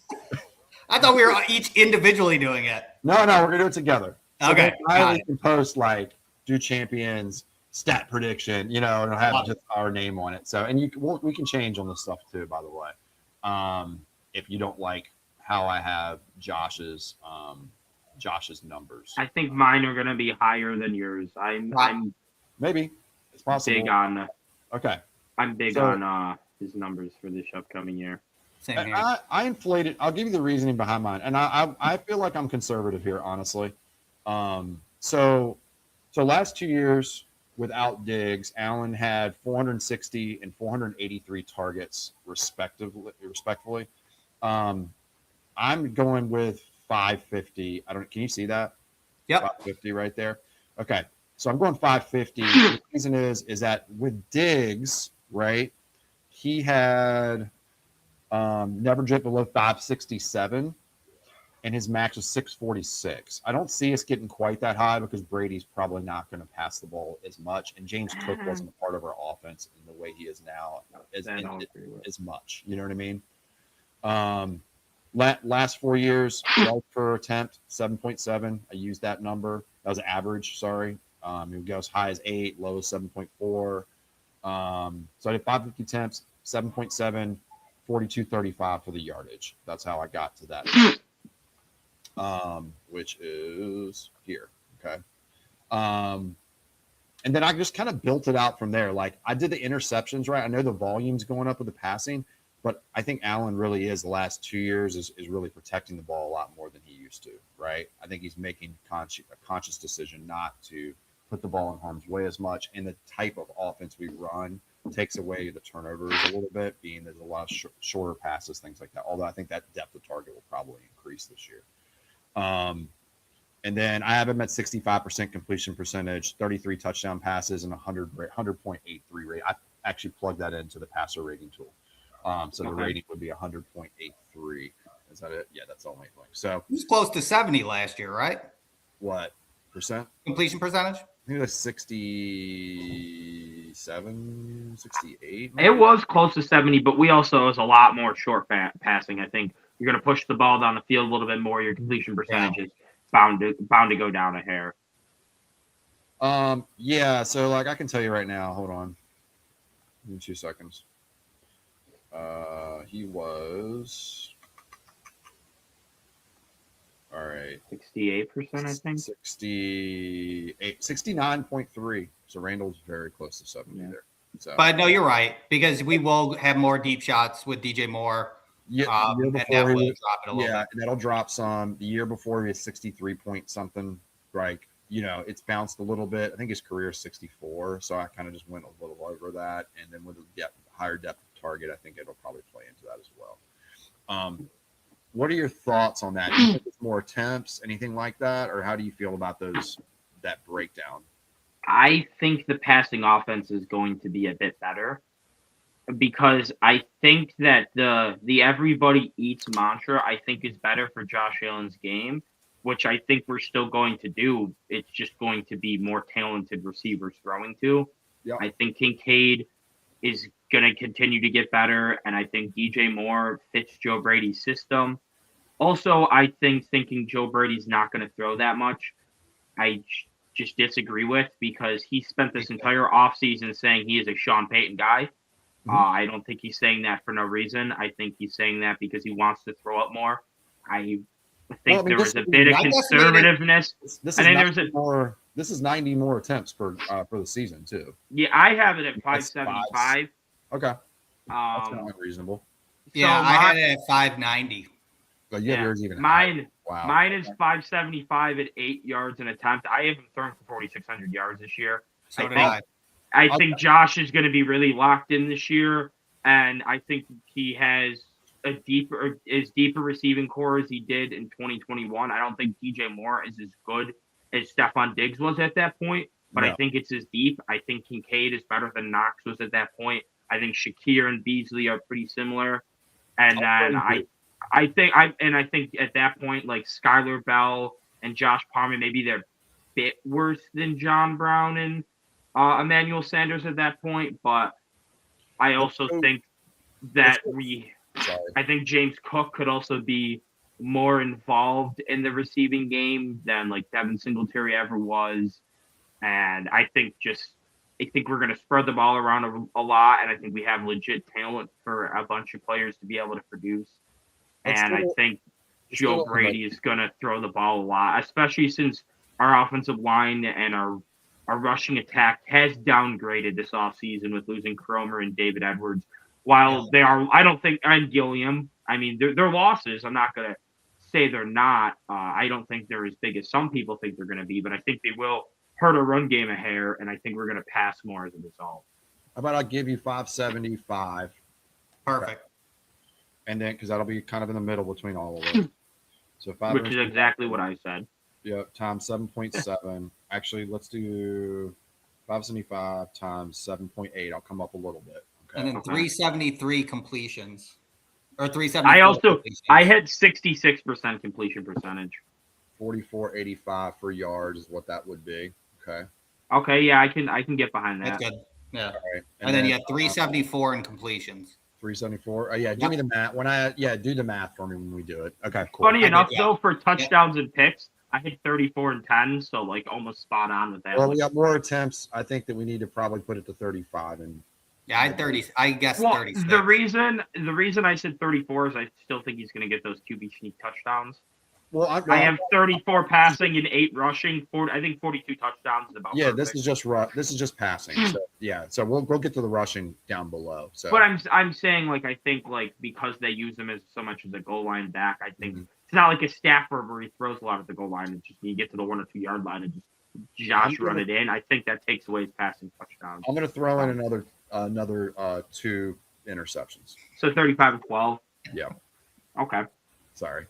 I thought we were each individually doing it. No, we're going to do it together. So okay. I can post like do champions, stat prediction, and it'll have just our name on it. So, and we can change on this stuff too, by the way. If you don't like how I have Josh's numbers. I think mine are going to be higher than yours. I'm maybe it's possible. Big on. Okay. I'm big on his numbers for this upcoming year. Same here. I inflated. I'll give you the reasoning behind mine, and I feel like I'm conservative here, honestly. So last 2 years without Diggs, Allen had 460 and 483 targets respectively. I'm going with 550. Can you see that? Yep. 550 right there. Okay. So I'm going 550. The reason is that with Diggs, right? He had never dipped below 567, and his max was 646. I don't see us getting quite that high because Brady's probably not going to pass the ball as much, and James Cook wasn't a part of our offense in the way he is now as much. You know what I mean? Last 4 years, yards per attempt, 7.7. I used that number. That was average, sorry. It would go as high as 8, low as 7.4. So I did 550 attempts, 7.7, 42.35 for the yardage. That's how I got to that, which is here. Okay. And then I just kind of built it out from there. Like I did the interceptions, right? I know the volume's going up with the passing, but I think Allen really is the last 2 years is really protecting the ball a lot more than he used to, right? I think he's making a conscious decision not to put the ball in harm's way as much. And the type of offense we run takes away the turnovers a little bit, being there's a lot of shorter passes, things like that. Although I think that depth of target will probably increase this year. And then I have him at 65% completion percentage, 33 touchdown passes, and 100.83 rate. I actually plugged that into the passer rating tool. So the rating would be 100.83. Is that it? Yeah, that's the only thing. So he was close to 70 last year, right? What percent? Completion percentage? I think it was 67, 68. It was close to 70, but we also was a lot more short passing. I think you're going to push the ball down the field a little bit more. Your completion percentage is bound to go down a hair. Yeah. So like I can tell you right now. Hold on. Give me 2 seconds. He was. All right. 68%, I think. 69.3. So Randall's very close to 70 there. So, but no, you're right, because we will have more deep shots with DJ Moore. Yeah, and that will drop it a little bit. That'll drop some. The year before he was 63 point something. Like, it's bounced a little bit. I think his career is 64. So I kind of just went a little over that. And then with the higher depth of target, I think it'll probably play into that as well. What are your thoughts on that? Do you think it's more attempts, anything like that? Or how do you feel about that breakdown? I think the passing offense is going to be a bit better because I think that the everybody eats mantra, I think, is better for Josh Allen's game, which I think we're still going to do. It's just going to be more talented receivers throwing to. Yep. I think Kincaid is going to continue to get better, and I think DJ Moore fits Joe Brady's system. Also, I thinking Joe Brady's not going to throw that much, I just disagree with, because he spent this entire offseason saying he is a Sean Payton guy. I don't think he's saying that for no reason. I think he's saying that because he wants to throw up more. I think there was a bit of conservativeness. This is 90 more attempts for the season too. Yeah, I have it at 575. Okay, that's kind of reasonable. Yeah, I had it at 590. But yours even mine. Wow. Mine is 575 at 8 yards an attempt. I have him throwing for 4,600 yards this year. So did I. I think Josh is going to be really locked in this year, and I think he has a deeper receiving core as he did in 2021. I don't think DJ Moore is as good as Stephon Diggs was at that point, but I think it's as deep. I think Kincaid is better than Knox was at that point. I think Shakir and Beasley are pretty similar, and then I think at that point, like Skylar Bell and Josh Palmer, maybe they're a bit worse than John Brown and Emmanuel Sanders at that point. But I also think that I think James Cook could also be more involved in the receiving game than like Devin Singletary ever was. And I think we're going to spread the ball around a lot, and I think we have legit talent for a bunch of players to be able to produce. And I think Joe Brady is going to throw the ball a lot, especially since our offensive line and our rushing attack has downgraded this offseason with losing Cromer and David Edwards. While they are, I don't think, and Gilliam, I mean, they're losses. I'm not going to say they're not. I don't think they're as big as some people think they're going to be, but I think they will hurt our run game a hair, and I think we're going to pass more as a result. How about I'll give you 575? Perfect. And then, because that'll be kind of in the middle between all of them. So which is exactly what I said. Yeah, times 7.7. Actually, let's do 575 times 7.8. I'll come up a little bit. Okay. And then 373 completions. Or I 374 completions. had 66% completion percentage. 44.85 for yards is what that would be. Okay. Okay, yeah, I can get behind that. That's good. Yeah. All right. And then you had 374 in completions. 374. Yeah, give me the math. Do the math for me when we do it. Okay, cool. Funny enough, though, for touchdowns and picks, I hit 34 and 10, so like almost spot on with that. Well, we got more attempts. I think that we need to probably put it to 35 and. Yeah, I had 30. I guess 36. The reason I said 34 is I still think he's going to get those QB sneak touchdowns. Well, I have 34 passing and 8 rushing. I think 42 touchdowns is about. Yeah, perfect. this is just passing. So yeah, so we'll get to the rushing down below. So, but I'm saying like I think like because they use him as so much as a goal line back, I think it's not like a Stafford where he throws a lot at the goal line. It's just you get to the 1 or 2 yard line and just run it in. I think that takes away his passing touchdowns. I'm going to throw in another 2 interceptions. So 35 and 12. Yeah. Okay. Sorry.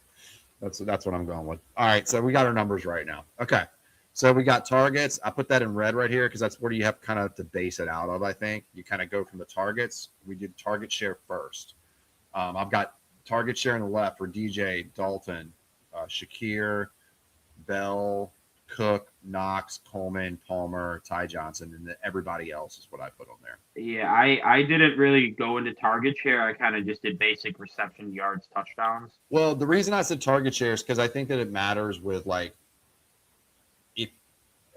That's what I'm going with. All right, so we got our numbers right now. Okay, so we got targets. I put that in red right here because that's where you have kind of to base it out of. I think you kind of go from the targets. We did target share first. I've got target share on the left for DJ, Dalton, Shakir, Bell, Cook, Knox, Coleman, Palmer, Ty Johnson, and then everybody else is what I put on there. Yeah, I didn't really go into target share. I kind of just did basic reception yards, touchdowns. Well, the reason I said target share is because I think that it matters with like if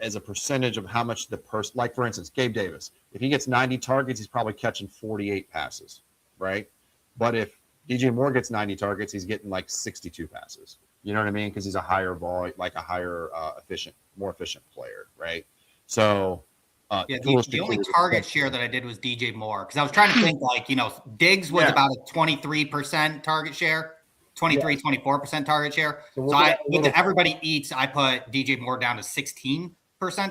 as a percentage of how much the person, like for instance, Gabe Davis, if he gets 90 targets, he's probably catching 48 passes, right? But if DJ Moore gets 90 targets, he's getting like 62 passes. You know what I mean? Because he's a higher volume, like a higher more efficient player, right? So the only target share that I did was DJ Moore because I was trying to think like, Diggs was about a 23% target share, 24% target share. So everybody eats, I put DJ Moore down to 16%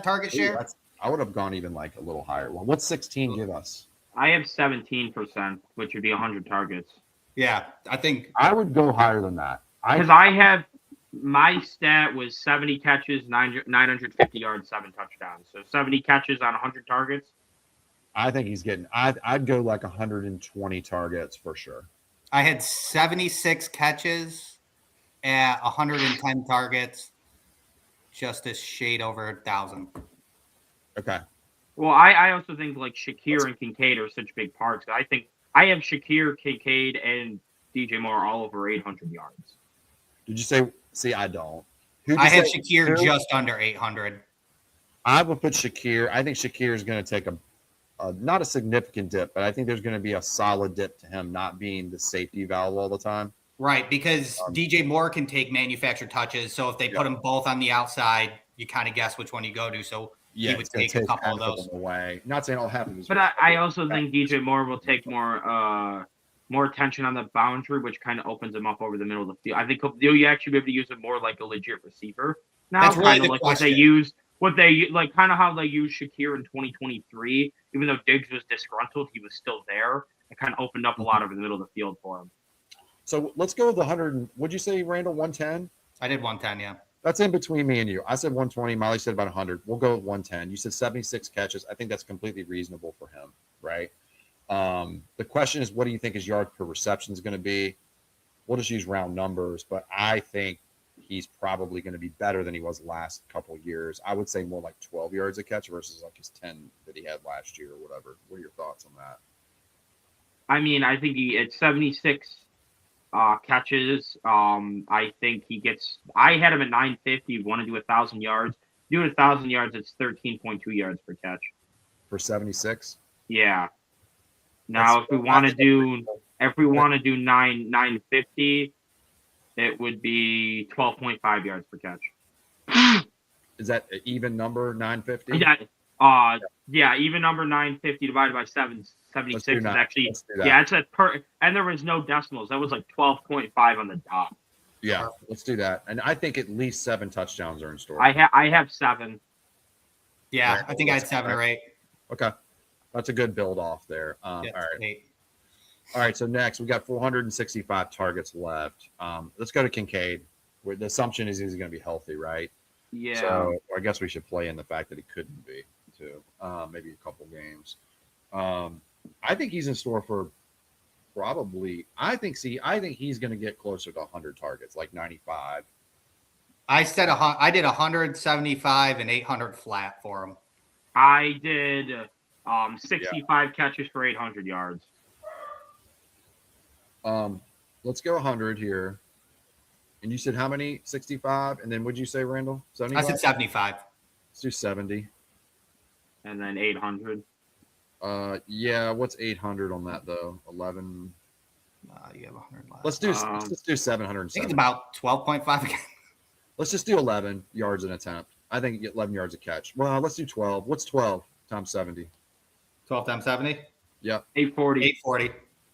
target share. I would have gone even like a little higher. Well, what's 16 give us? I have 17%, which would be 100 targets. Yeah, I think I would go higher than that. Because I have my stat was 70 catches, 950 yards, 7 touchdowns. So 70 catches on 100 targets. I think he's getting. I'd go like 120 targets for sure. I had 76 catches at 110 targets, just a shade over 1,000. Okay. Well, I also think like Shakir and Kincaid are such big parts. I think I have Shakir, Kincaid, and DJ Moore all over 800 yards. Did you say? See, I don't. I had Shakir just under 800. I would put Shakir. I think Shakir is going to take a not a significant dip, but I think there's going to be a solid dip to him not being the safety valve all the time. Right, because DJ Moore can take manufactured touches. So if they put them both on the outside, you kind of guess which one you go to. So he would take a couple of those away. Not saying all half of these. But I also think DJ Moore will take more attention on the boundary, which kind of opens him up over the middle of the field. I think you'll actually be able to use him more like a legit receiver now. That's really the like question. what they like kind of how they used Shakir in 2023. Even though Diggs was disgruntled, he was still there. It kind of opened up a lot over the middle of the field for him. So let's go with the 100. What'd you say, Randall? 110? I did 110, yeah. That's in between me and you. I said 120. Molly said about 100. We'll go with 110. You said 76 catches. I think that's completely reasonable for him, right? The question is, what do you think his yard per reception is going to be? We'll just use round numbers, but I think he's probably going to be better than he was the last couple of years. I would say more like 12 yards a catch versus like his 10 that he had last year or whatever. What are your thoughts on that? I mean, I think he at 76 catches. I think he gets. I had him at 950. Want to do 1,000 yards? Doing 1,000 yards, it's 13.2 yards per catch for 76. Yeah. Now, if we want to do 950, it would be 12.5 yards per catch. Is that an even number, 950? Yeah, even number 950 divided by 76 is actually it's and there was no decimals. That was like 12.5 on the dot. Yeah, let's do that. And I think at least 7 touchdowns are in store. I have 7. Yeah, I think I had 7 or 8. Okay. That's a good build off there. All right. All right. So next, we got 465 targets left. Let's go to Kincaid. Where the assumption is he's going to be healthy, right? Yeah. So I guess we should play in the fact that he couldn't be too. Maybe a couple games. I think he's in store for probably. I think he's going to get closer to 100 targets, like 95. I did 175 and 800 flat for him. I did 65 catches for 800 yards. Let's go 100 here. And you said how many? 65? And then what'd you say, Randall? 75? I said 75. Let's do 70. And then 800. Yeah. What's 800 on that though? 11. You have 100 left. Let's do 700. I think it's about 12.5 again. Let's just do 11 yards an attempt. I think you get 11 yards a catch. Well, let's do 12. What's 12 times 70? 12 times 70? Yep. 840. 840.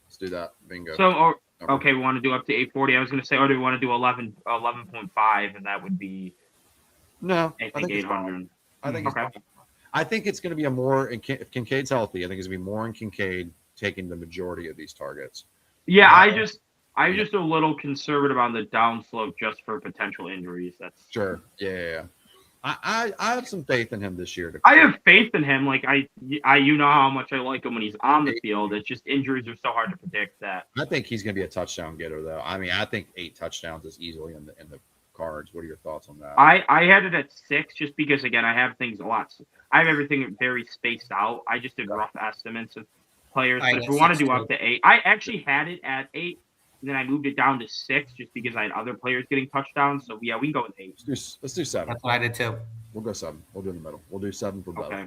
Let's do that. Bingo. So, okay, we want to do up to 840. I was going to say, or do we want to do 11.5, and that would be no, I think 800. I think okay. I think it's going to be a more, if Kincaid's healthy, I think it's going to be more in Kincaid taking the majority of these targets. Yeah, I'm just a little conservative on the downslope just for potential injuries. That's sure. Yeah. I have some faith in him this year. I have faith in him. Like I you know how much I like him when he's on the field. It's just injuries are so hard to predict that. I think he's going to be a touchdown getter, though. I mean, I think 8 touchdowns is easily in the cards. What are your thoughts on that? I had it at 6 just because again I have things a lot. I have everything very spaced out. I just did rough estimates of players. But if we want to do up to 8, I actually had it at 8. And then I moved it down to 6 just because I had other players getting touchdowns. So, yeah, we can go with 8. Let's do 7. That's what I did, too. We'll go 7. We'll do in the middle. We'll do 7 for both. Okay.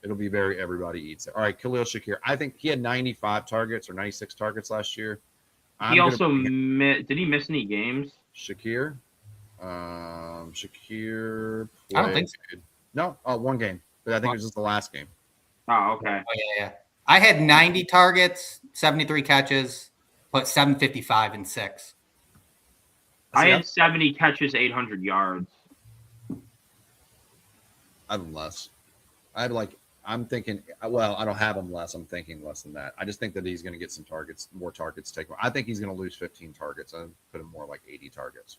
It'll be very everybody eats it. All right, Khalil Shakir. I think he had 95 targets or 96 targets last year. He also did he miss any games? Shakir? Shakir played, I don't think so. No, one game. But I think it was just the last game. Oh, okay. Oh, yeah. I had 90 targets, 73 catches. Put 755 and 6. I had 70 catches, 800 yards. I have him less. I'm thinking, well, I don't have him less. I'm thinking less than that. I just think that he's going to get some targets, more targets taken. I think he's going to lose 15 targets. I put him more like 80 targets.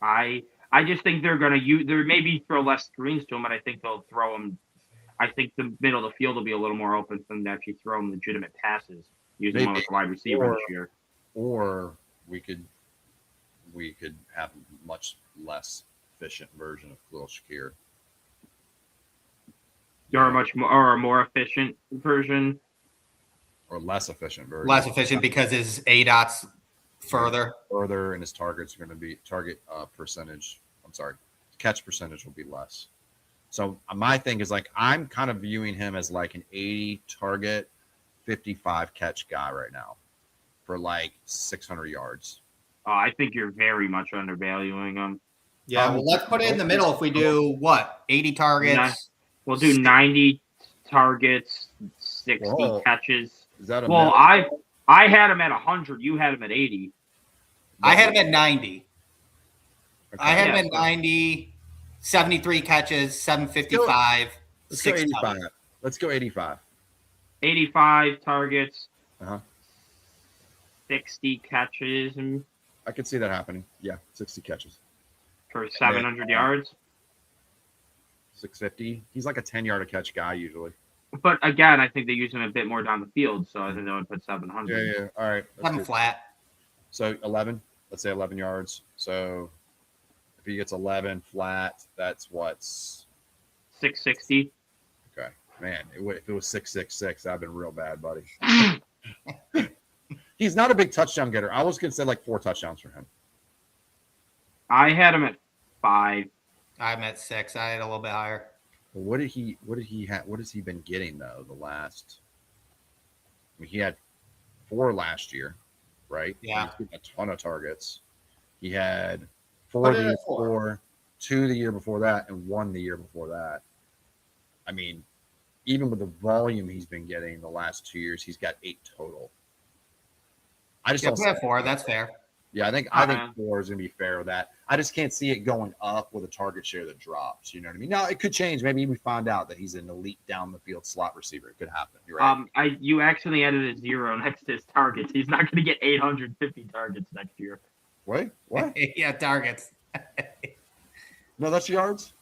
I just think they're going to use, there maybe throw less screens to him, but I think they'll throw him. I think the middle of the field will be a little more open for them to actually throw him legitimate passes. Using him as a wide receiver this year. Or we could have a much less efficient version of Khalil Shakir. Or a more efficient version. Or less efficient version. Less efficient because his ADOT's further. Further, and his targets are going to be catch percentage will be less. So my thing is I'm kind of viewing him as like an 80 target, 55 catch guy right now for 600 yards. I think you're very much undervaluing him. Yeah, well, let's put it in the middle. If we do 80 targets? We'll do 90 targets, 60 catches. Is that I had him at 100. You had him at 80. I had him at 90. Okay. I had him at 90, 73 catches, 755. Let's go 85. Let's go 85. 85 targets, 60 catches, and I could see that happening. Yeah, 60 catches for 700 yards. 650. He's like a 10-yard a catch guy usually. But again, I think they use him a bit more down the field, so I think they would put 700. Yeah. All right. 7 flat. So 11. Let's say 11 yards. So if he gets 11 flat, that's what's 660. Okay. Man, if it was 666, that'd been real bad, buddy. He's not a big touchdown getter. I was going to say 4 touchdowns for him. I had him at 5. I'm at 6. I had a little bit higher. Well, what has he been getting though? He had 4 last year, right? Yeah. He had a ton of targets. He had 4 the year before, 2 the year before that, and 1 the year before that. I mean, even with the volume he's been getting the last 2 years, he's got 8 total. I just don't have 4. That's fair. Yeah, I think 4 is going to be fair with that. I just can't see it going up with a target share that drops. You know what I mean? Now, it could change. Maybe we find out that he's an elite down the field slot receiver. It could happen. You're right. You actually added a 0 next to his targets. He's not going to get 850 targets next year. Wait, what? Yeah, targets. No, that's yards?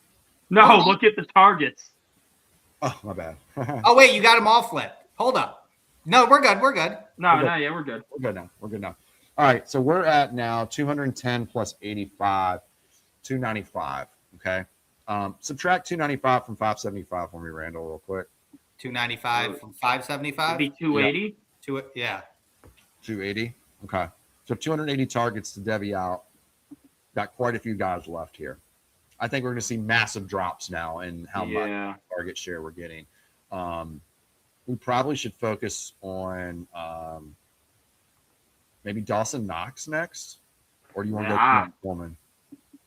No, look at the targets. Oh, my bad. Oh, wait, you got them all flipped. Hold up. No, we're good. We're good. No, yeah, we're good. We're good now. All right, so we're at now 210 plus 85, 295. Okay. Subtract 295 from 575 for me, Randall, real quick. 295 from 575? It'd be 280. Yeah. 280. Okay. So 280 targets to Debbie out. Got quite a few guys left here. I think we're going to see massive drops now in how much target share we're getting. We probably should focus on maybe Dawson Knox next, or do you want to go to Coleman?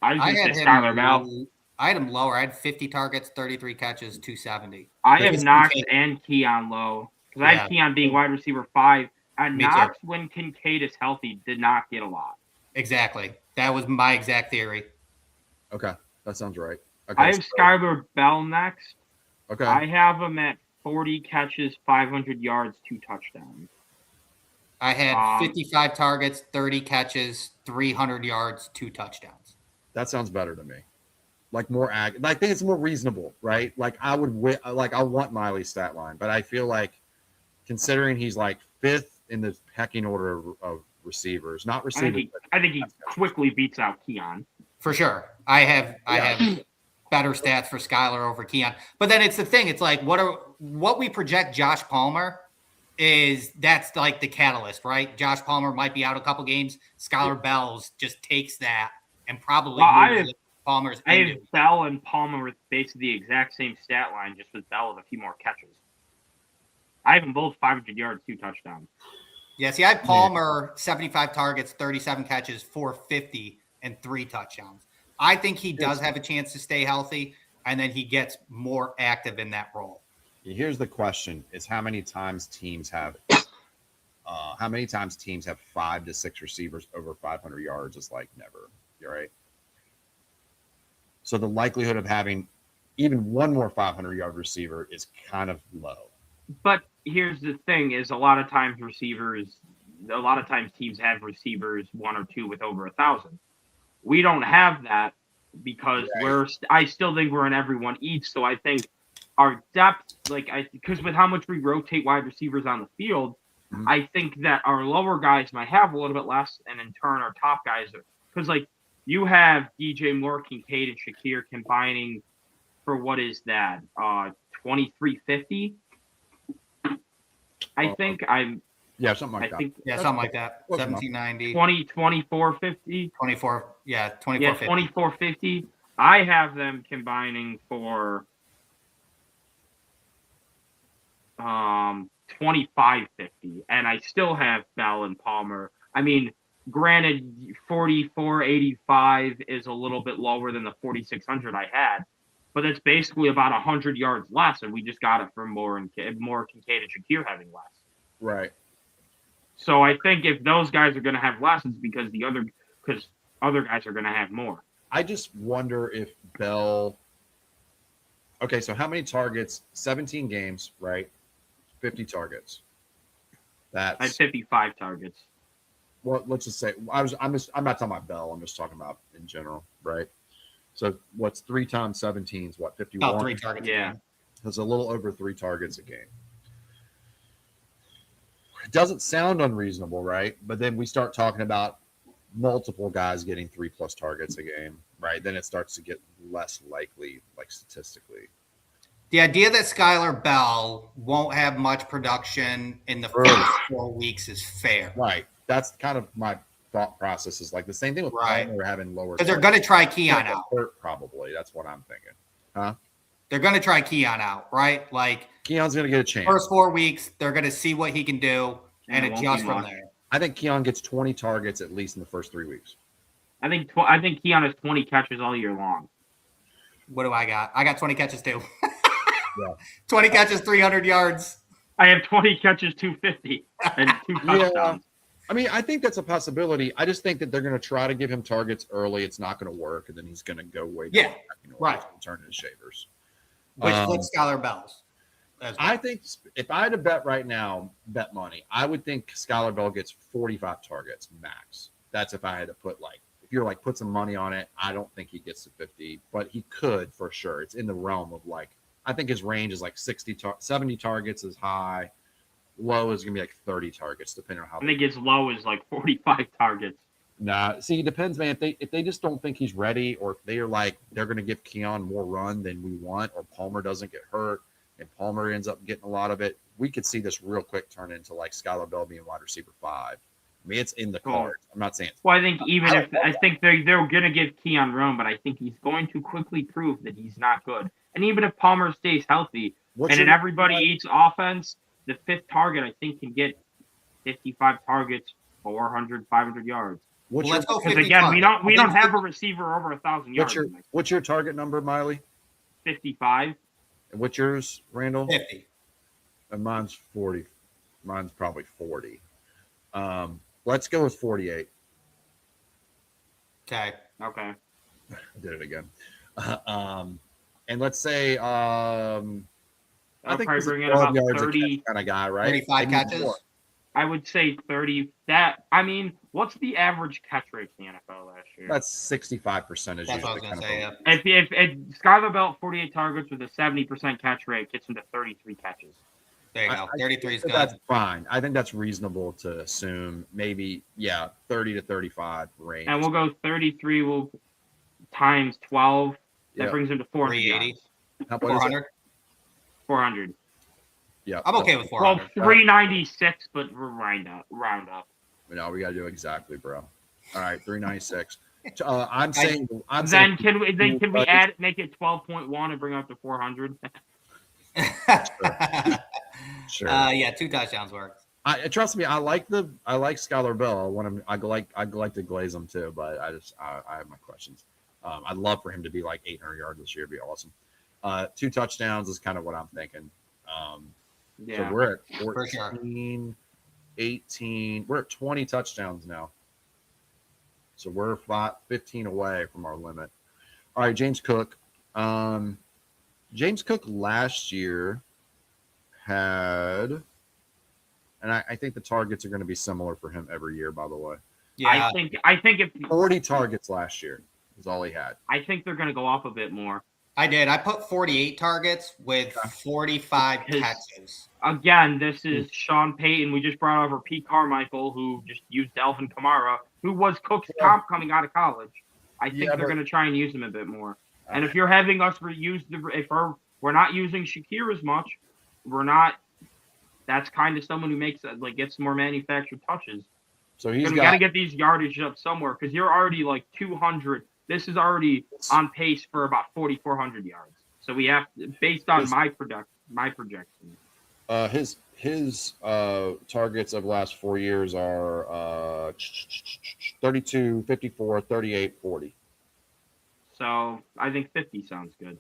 I had Skylar Bell. I had him lower. I had 50 targets, 33 catches, 270. I have Knox and Keon low because I have Keon being wide receiver 5. And Knox, when Kincaid is healthy, did not get a lot. Exactly. That was my exact theory. Okay. That sounds right. Okay, I have Skylar Bell next. Okay. I have him at 40 catches, 500 yards, 2 touchdowns. I had 55 targets, 30 catches, 300 yards, 2 touchdowns. That sounds better to me. Like more I think it's more reasonable, right? Like I want Miley's stat line, but I feel like considering he's like 5th in the pecking order of receivers, not receivers. I think he quickly beats out Keon. For sure. I have better stats for Skylar over Keon. But then it's the thing. It's like what we project Josh Palmer is that's like the catalyst, right? Josh Palmer might be out a couple games. Skylar Bell's just takes that and probably Palmer's. I have Bell and Palmer with basically the exact same stat line, just with Bell with a few more catches. I have them both 500 yards, 2 touchdowns. Yeah, see, I had Palmer 75 targets, 37 catches, 450, and 3 touchdowns. I think he does have a chance to stay healthy, and then he gets more active in that role. Here's the question: is how many times teams have 5 to 6 receivers over 500 yards is like never. You're right. So the likelihood of having even one more 500-yard receiver is kind of low. But here's the thing: is a lot of times teams have receivers 1 or 2 with over 1,000. We don't have that because I still think we're in everyone each. So I think our depth, because with how much we rotate wide receivers on the field, I think that our lower guys might have a little bit less, and in turn our top guys because you have DJ Moore, Kincaid, and Shakir combining for what is that 2350. I think I'm. Yeah, something like that. Something like that. 1790. 2450. 24. Yeah, 2450. Yeah, 2450. I have them combining for 2550, and I still have Bell and Palmer. I mean, granted, 4485 is a little bit lower than the 4600 I had, but it's basically about 100 yards less, and we just got it from more Kincaid and Shakir having less. Right. So I think if those guys are going to have less, it's because other guys are going to have more. I just wonder if Bell. Okay, so how many targets? 17 games, right? 50 targets. I had 55 targets. Well, let's just say I'm not talking about Bell. I'm just talking about in general, right? So what's 3 times 17 is what, 51? 3 targets. Yeah, it's a little over 3 targets a game. It doesn't sound unreasonable, right? But then we start talking about multiple guys getting 3+ targets a game, right? Then it starts to get less likely, like statistically. The idea that Skylar Bell won't have much production in the first 4 weeks is fair. Right. That's kind of my thought process is like the same thing with Palmer having lower. Because they're going to try Keon out. Probably. That's what I'm thinking. Huh? They're going to try Keon out, right? Like Keon's going to get a chance. First 4 weeks, they're going to see what he can do and adjust from there. I think Keon gets 20 targets at least in the first 3 weeks. I think Keon has 20 catches all year long. What do I got? I got 20 catches too. Yeah. 20 catches, 300 yards. I have 20 catches, 250, and 2 touchdowns. Yeah. I mean, I think that's a possibility. I just think that they're going to try to give him targets early. It's not going to work, and then he's going to go way down. Right. Turn into shavers. Which flips Skylar Bell's. Well. I think if I had to bet right now, bet money, I would think Skylar Bell gets 45 targets max. That's if I had to put like if you're like put some money on it, I don't think he gets to 50, but he could for sure. It's in the realm of like, I think his range is like 70 targets is high. Low is gonna be like 30 targets, depending on how. I think his low is like 45 targets. Nah, see, it depends, man. If they just don't think he's ready, or if they're like they're gonna give Keon more run than we want, or Palmer doesn't get hurt and Palmer ends up getting a lot of it, we could see this real quick turn into like Skylar Bell being wide receiver 5. I mean, it's in the cards. I'm not saying. Well, I think I think they're gonna give Keon run, but I think he's going to quickly prove that he's not good. And even if Palmer stays healthy, everybody eats offense, the 5th target I think can get 55 targets, 400, 500 yards. Let's go 50 Because again, targets. we don't have a receiver over 1,000 yards. What's your target number, Miley? 55. And what's yours, Randall? 50. And mine's 40. Mine's probably 40. Let's go with 48. Okay. Okay. I did it again. And let's say I think probably he's a bring in 12 about yards 30 kind of guy, right? 35 Maybe catches. more. I would say 30. What's the average catch rate in the NFL last year? That's 65% is That's usually what I was kind gonna of say. a- Yeah. If Skylar Bell 48 targets with a 70% catch rate gets him to 33 catches. There you go. 33 is good. That's fine. I think that's reasonable to assume. Maybe 30 to 35 range. And we'll go 33 will times 12. That Yeah. brings him to 400 380. yards. How about is it? 400. 400. Yeah. I'm okay with Well, 400. 396, but we're round up. No, we got to do exactly, bro. All right, 396. I'm Then saying. can we make it 12.1 and bring it up to 400? Sure. Yeah, 2 touchdowns works. Trust me, I like Skylar Bell. I like to glaze him too, but I have my questions. I'd love for him to be like 800 yards this year. It'd be awesome. 2 touchdowns is kind of what I'm thinking. Yeah. So we're at For sure. 14, 18. We're at 20 touchdowns now. So we're 15 away from our limit. All right, James Cook. James Cook last year had, and I think the targets are going to be similar for him every year, by the way. Yeah. I think if 40 targets last year is all he had. I think they're going to go up a bit more. I did. I put 48 targets with 45 catches. Again, this is Sean Payton. We just brought over Pete Carmichael, who just used Alvin Kamara, who was Cook's comp coming out of college. I think they're going to try and use him a bit more. And if you're having us reuse we're not using Shakir as much, that's kind of someone who makes gets more manufactured touches. So we got to get these yardage up somewhere because you're already like 200. This is already on pace for about 4,400 yards. So we have, based on my projection. His targets of the last 4 years are 32, 54, 38, 40. So I think 50 sounds good.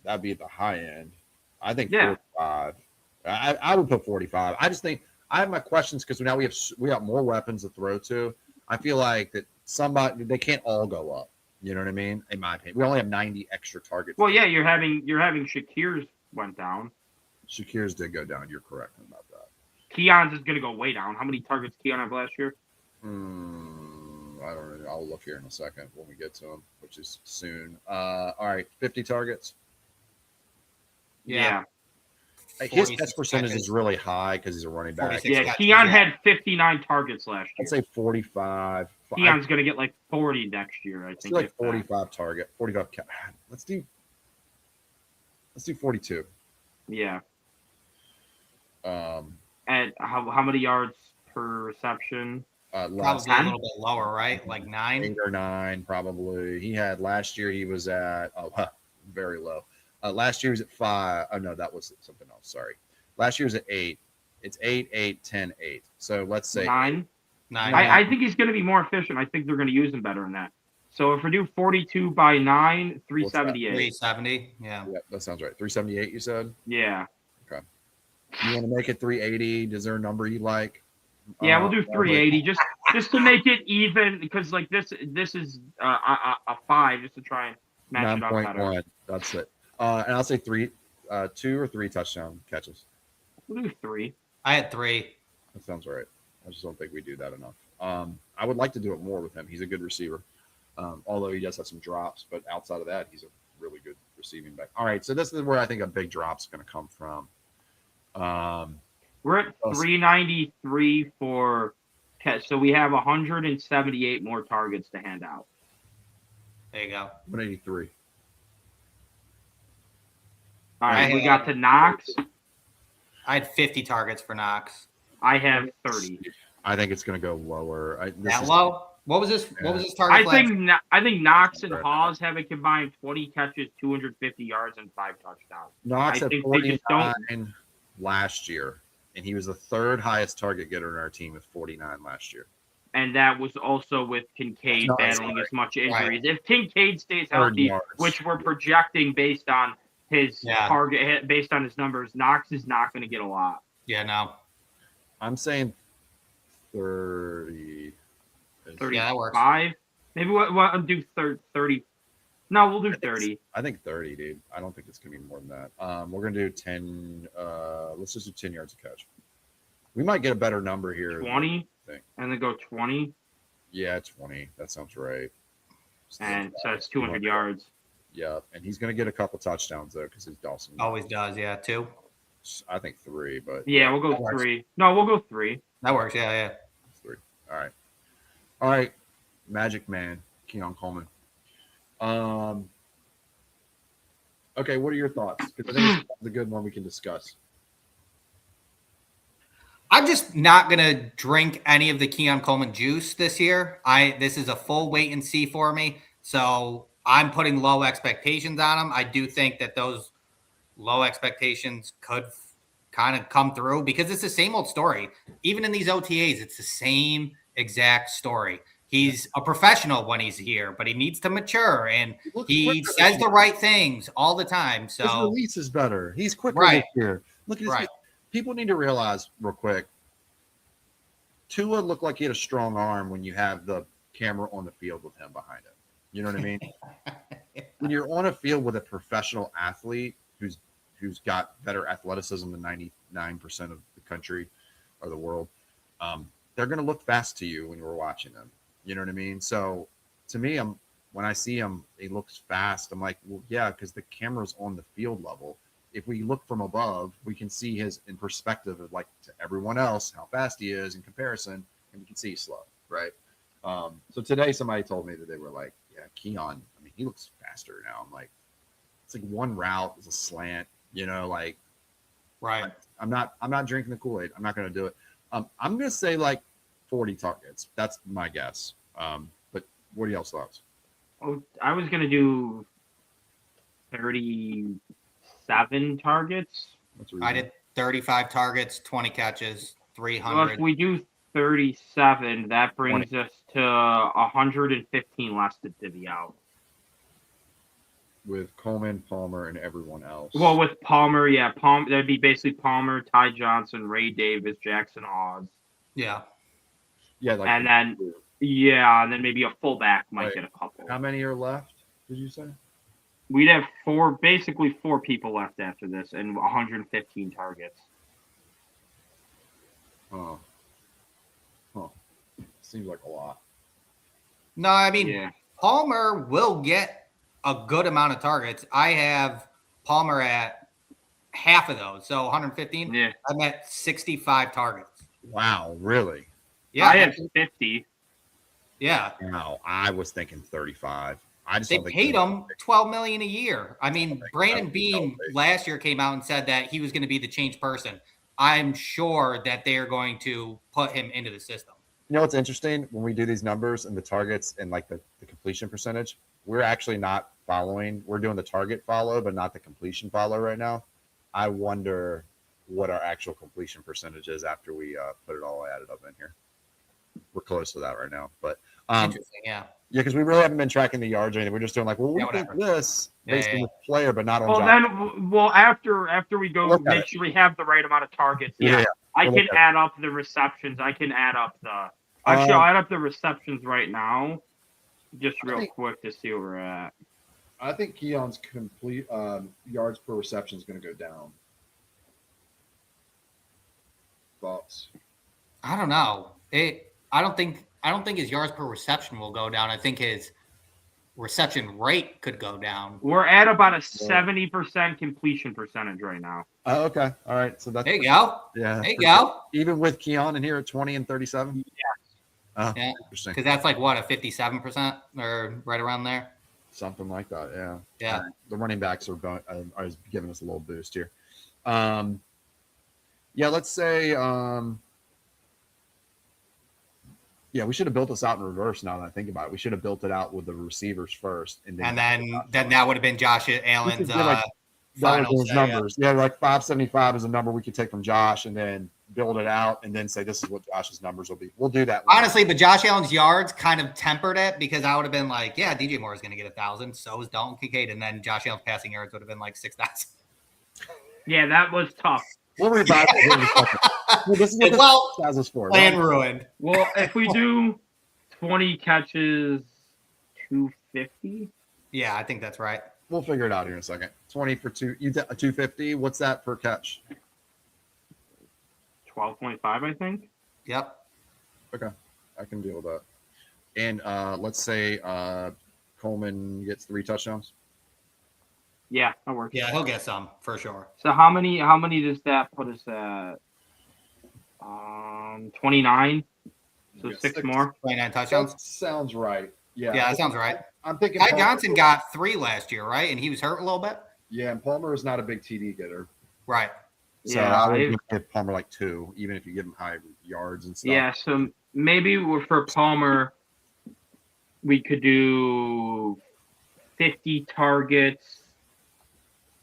That'd be at the high end. I think 45. I would put 45. I just think I have my questions because now we have more weapons to throw to. I feel like that they can't all go up. You know what I mean? In my opinion, we only have 90 extra targets. Well, yeah, you're having Shakir's went down. Shakir's did go down. You're correct about that. Keon's is going to go way down. How many targets Keon had last year? I don't know. I'll look here in a second when we get to him, which is soon. All right, 50 targets. Yeah. His catch percentage is really high because he's a running back. Yeah, Keon had 59 targets last year. I'd say 45. Keon's going to get like 40 next year, I think. Like 45 target, 45. Let's do 42. Yeah. And how many yards per reception? Probably a little bit lower, right? Like 9? 8 or 9, probably. He had last year. He was at very low. Last year was at 5. Oh no, that was something else. Sorry. Last year was at 8. It's 8, 8, 10, 8. So let's say 9. I think he's going to be more efficient. I think they're going to use him better than that. So if we do 42 by 9, 378. 370. Yeah. Yeah, that sounds right. 378. You said. Yeah. Okay. You want to make it 380? Is there a number you like? Yeah, we'll do 380 just to make it even because like this is a 5 just to try and match it up better. 9.1. That's it. And I'll say 2 or 3 touchdown catches. We'll do 3. I had 3. That sounds right. I just don't think we do that enough. I would like to do it more with him. He's a good receiver. Although he does have some drops, but outside of that, he's a really good receiving back. All right, so this is where I think a big drop's going to come from. We're at 393 for catch, so we have 178 more targets to hand out. There you go. 183. All right, we got to Knox. I had 50 targets for Knox. I have 30. I think it's going to go lower. Low? What was this? What was this target? I think Knox and Hawes have a combined 20 catches, 250 yards, and 5 touchdowns. Knox had think they just 49 last year, and he was the third highest target getter in our team with 49 last year. And that was also with Kincaid battling as much injuries. Right. If Kincaid stays healthy, which we're projecting based on his target, based on his numbers, Knox is not going to get a lot. Yeah, no. I'm saying 30. 35? Yeah, that works. Maybe we'll do 30. No, we'll do 30. I think 30, dude. I don't think it's going to be more than that. We're going to do 10. Let's just do 10 yards a catch. We might get a better number here. 20? And then go 20? Yeah, 20. That sounds right. And so it's 200 yards. Yeah, and he's going to get a couple touchdowns, though, because he's Dawson. Always does, yeah, 2. I think 3, but... Yeah, we'll go 3. No, we'll go 3. That works, yeah. 3. All right. Magic Man, Keon Coleman. Okay, what are your thoughts? Because I think it's a good one we can discuss. I'm just not gonna drink any of the Keon Coleman juice this year. This is a full wait and see for me. So I'm putting low expectations on him. I do think that those low expectations could kind of come through because it's the same old story. Even in these OTAs, it's the same exact story. He's a professional when he's here, but he needs to mature, and he says the right things all the time. So his release is better. He's quicker this year. Look at his people need to realize real quick. Tua looked like he had a strong arm when you have the camera on the field with him behind him. You know what I mean? When you're on a field with a professional athlete who's got better athleticism than 99% of the country or the world, they're going to look fast to you when you're watching them. You know what I mean? So to me, when I see him, he looks fast. I'm like, well, yeah, because the camera's on the field level. If we look from above, we can see his in perspective of like to everyone else, how fast he is in comparison, and we can see he's slow, right? So today somebody told me that they were like, yeah, Keon, I mean, he looks faster now. I'm like, it's like one route is a slant, like right. I'm not drinking the Kool-Aid. I'm not going to do it. I'm going to say like 40 targets. That's my guess. But what are y'all's thoughts? Oh, I was going to do 37 targets. I did 35 targets, 20 catches, 300. Well, if we do 37, that brings us to 115 less to divvy out. With Coleman, Palmer, and everyone else. Well, with Palmer, that'd be basically Palmer, Ty Johnson, Ray Davis, Jackson Hawes. Yeah. Yeah, like and then maybe a fullback might get a couple. How many are left, did you say? We'd have four people left after this and 115 targets. Oh. Seems like a lot. No, I mean, Palmer will get a good amount of targets. I have Palmer at half of those, so 115. Yeah. I'm at 65 targets. Wow, really? Yeah, I have 50. Yeah. Wow, I was thinking 35. They paid him $12 million a year. I mean, Brandon Beane last year came out and said that he was going to be the change person. I'm sure that they are going to put him into the system. You know what's interesting? When we do these numbers and the targets and like the completion percentage, we're actually not following. We're doing the target follow, but not the completion follow right now. I wonder what our actual completion percentage is after we put it all added up in here. We're close to that right now, but interesting, yeah. Yeah, because we really haven't been tracking the yards or anything. We're just doing like, well, we think this based on the player, but not on. After we go, make sure we have the right amount of targets. Yeah. I can add up the receptions. I can add up I'll add up the receptions right now, just real quick to see where we're at. I think Keon's complete yards per reception is going to go down. Thoughts? I don't know. I don't think his yards per reception will go down. I think his reception rate could go down. We're at about a 70% completion percentage right now. Oh, okay. All right. So that's There you go. yeah. There you go. Even with Keon in here at 20 and 37. Yeah. Oh, Yeah. interesting. Because that's like what, a 57% or right around there. Something like that. Yeah. Yeah. The running backs are giving us a little boost here. Yeah. Let's say. Yeah, we should have built this out in reverse. Now that I think about it, we should have built it out with the receivers first, and then that would have been Josh Allen's final those numbers. Yeah, like 575 is a number we could take from Josh, and then build it out, and then say this is what Josh's numbers will be. We'll do that. Honestly, but Josh Allen's yards kind of tempered it because I would have been like, yeah, DJ Moore is going to get 1,000. So is Dalton Kincaid, and then Josh Allen's passing yards would have been like 6,000. Yeah, that was tough. We'll revise it. Well, this is what has us for. Plan ruined. Well, if we do 20 catches, 250. Yeah, I think that's right. We'll figure it out here in a second. 20 for 250. What's that per catch? 12.5, I think. Yep. Okay, I can deal with that. And let's say Coleman gets 3 touchdowns. Yeah, that works. Yeah, he'll get some for sure. So how many does that put us at? 29. So 6 more. 29 touchdowns. That sounds right. Yeah. Yeah, that sounds right. I'm thinking Ty Johnson got 3 last year, right? And he was hurt a little bit. Yeah, and Palmer is not a big TD getter. Right. So Yeah, I would give Palmer like 2, even if you give him high yards and stuff. Yeah, so maybe for Palmer, we could do 50 targets,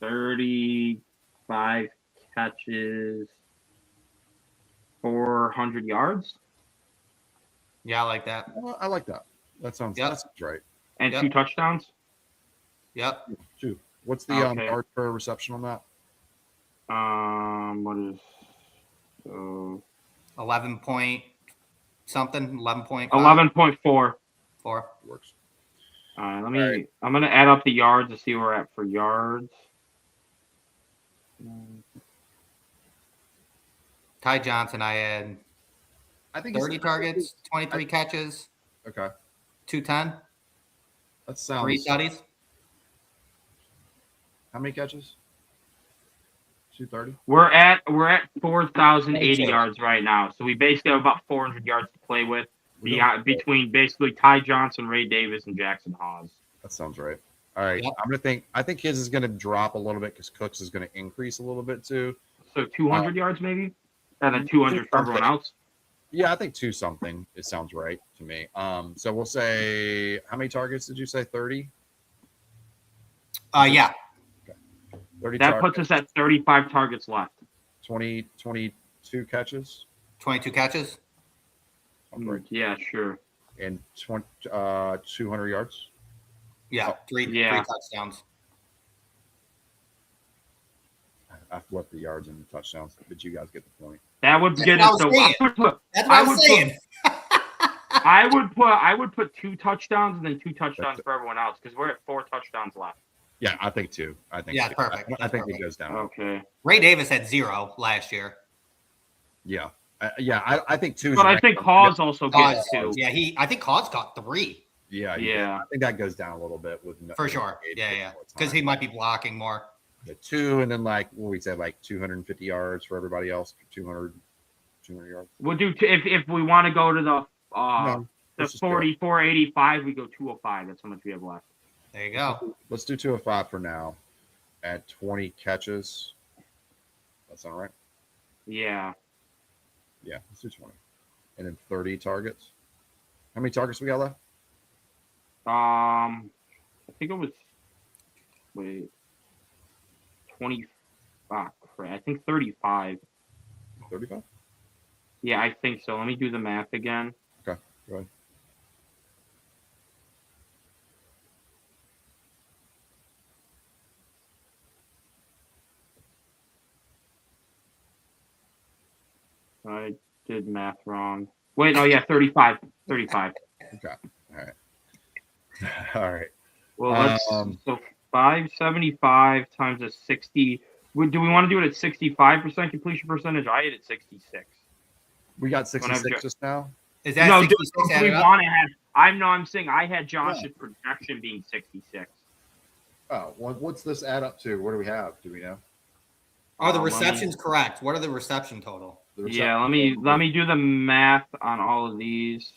35 catches, 400 yards. Yeah, I like that. Well, I like that. That sounds right. And 2 touchdowns. Yep. 2. What's the yard per reception on that? What is 11 point something? 11.5? 11.4. 4 works. I'm gonna add up the yards to see where we're at for yards. Ty Johnson, I think 30 targets, 23 catches. Okay. 210. That sounds 3 studies. How many catches? 230. We're at 4,080 yards right now, so we basically have about 400 yards to play with between basically Ty Johnson, Ray Davis, and Jackson Hawes. That sounds right. All right, I think his is going to drop a little bit because Cooks is going to increase a little bit too. So 200 yards maybe, and then 200 for everyone else. Yeah, I think 2 something. It sounds right to me. So we'll say, how many targets did you say? 30. Yeah. 30 that puts us at 35 targets left. 22 catches. 22 catches. Yeah, sure. And 200 yards. Yeah, 3 touchdowns. I flipped the yards and the touchdowns, but you guys get the point. That would get us. That's what I was saying. I would put 2 touchdowns and then 2 touchdowns for everyone else because we're at 4 touchdowns left. Yeah, I think 2. I think perfect. I think it goes down. Okay. Ray Davis had 0 last year. Yeah. I think 2. But I think Hawes also gets 2. Yeah, I think Hawes got 3. Yeah. I think that goes down a little bit with for sure. Yeah. Because he might be blocking more. The 2, and then like what we said, like 250 yards for everybody else. 200 yards. We'll do if we want to go to the 485, we go 205. That's how much we have left. There you go. Let's do 205 for now. At 20 catches. That sound right? Yeah. Yeah, let's do 20. And then 30 targets. How many targets we got left? I think it was 20. I think 35. 35? Yeah, I think so. Let me do the math again. Okay, go ahead. I did math wrong. Wait, no, yeah, 35. 35. Okay. All right. Well, let's so 575 times a 60. Do we want to do it at 65% completion percentage? I had it at 66. We got 66 just now. Is that no? 66 Do we want to have? I'm saying I had Josh's projection being 66. Oh, what's this add up to? What do we have? Do we know? Are the receptions correct? What are the reception total? Yeah, let me do the math on all of these.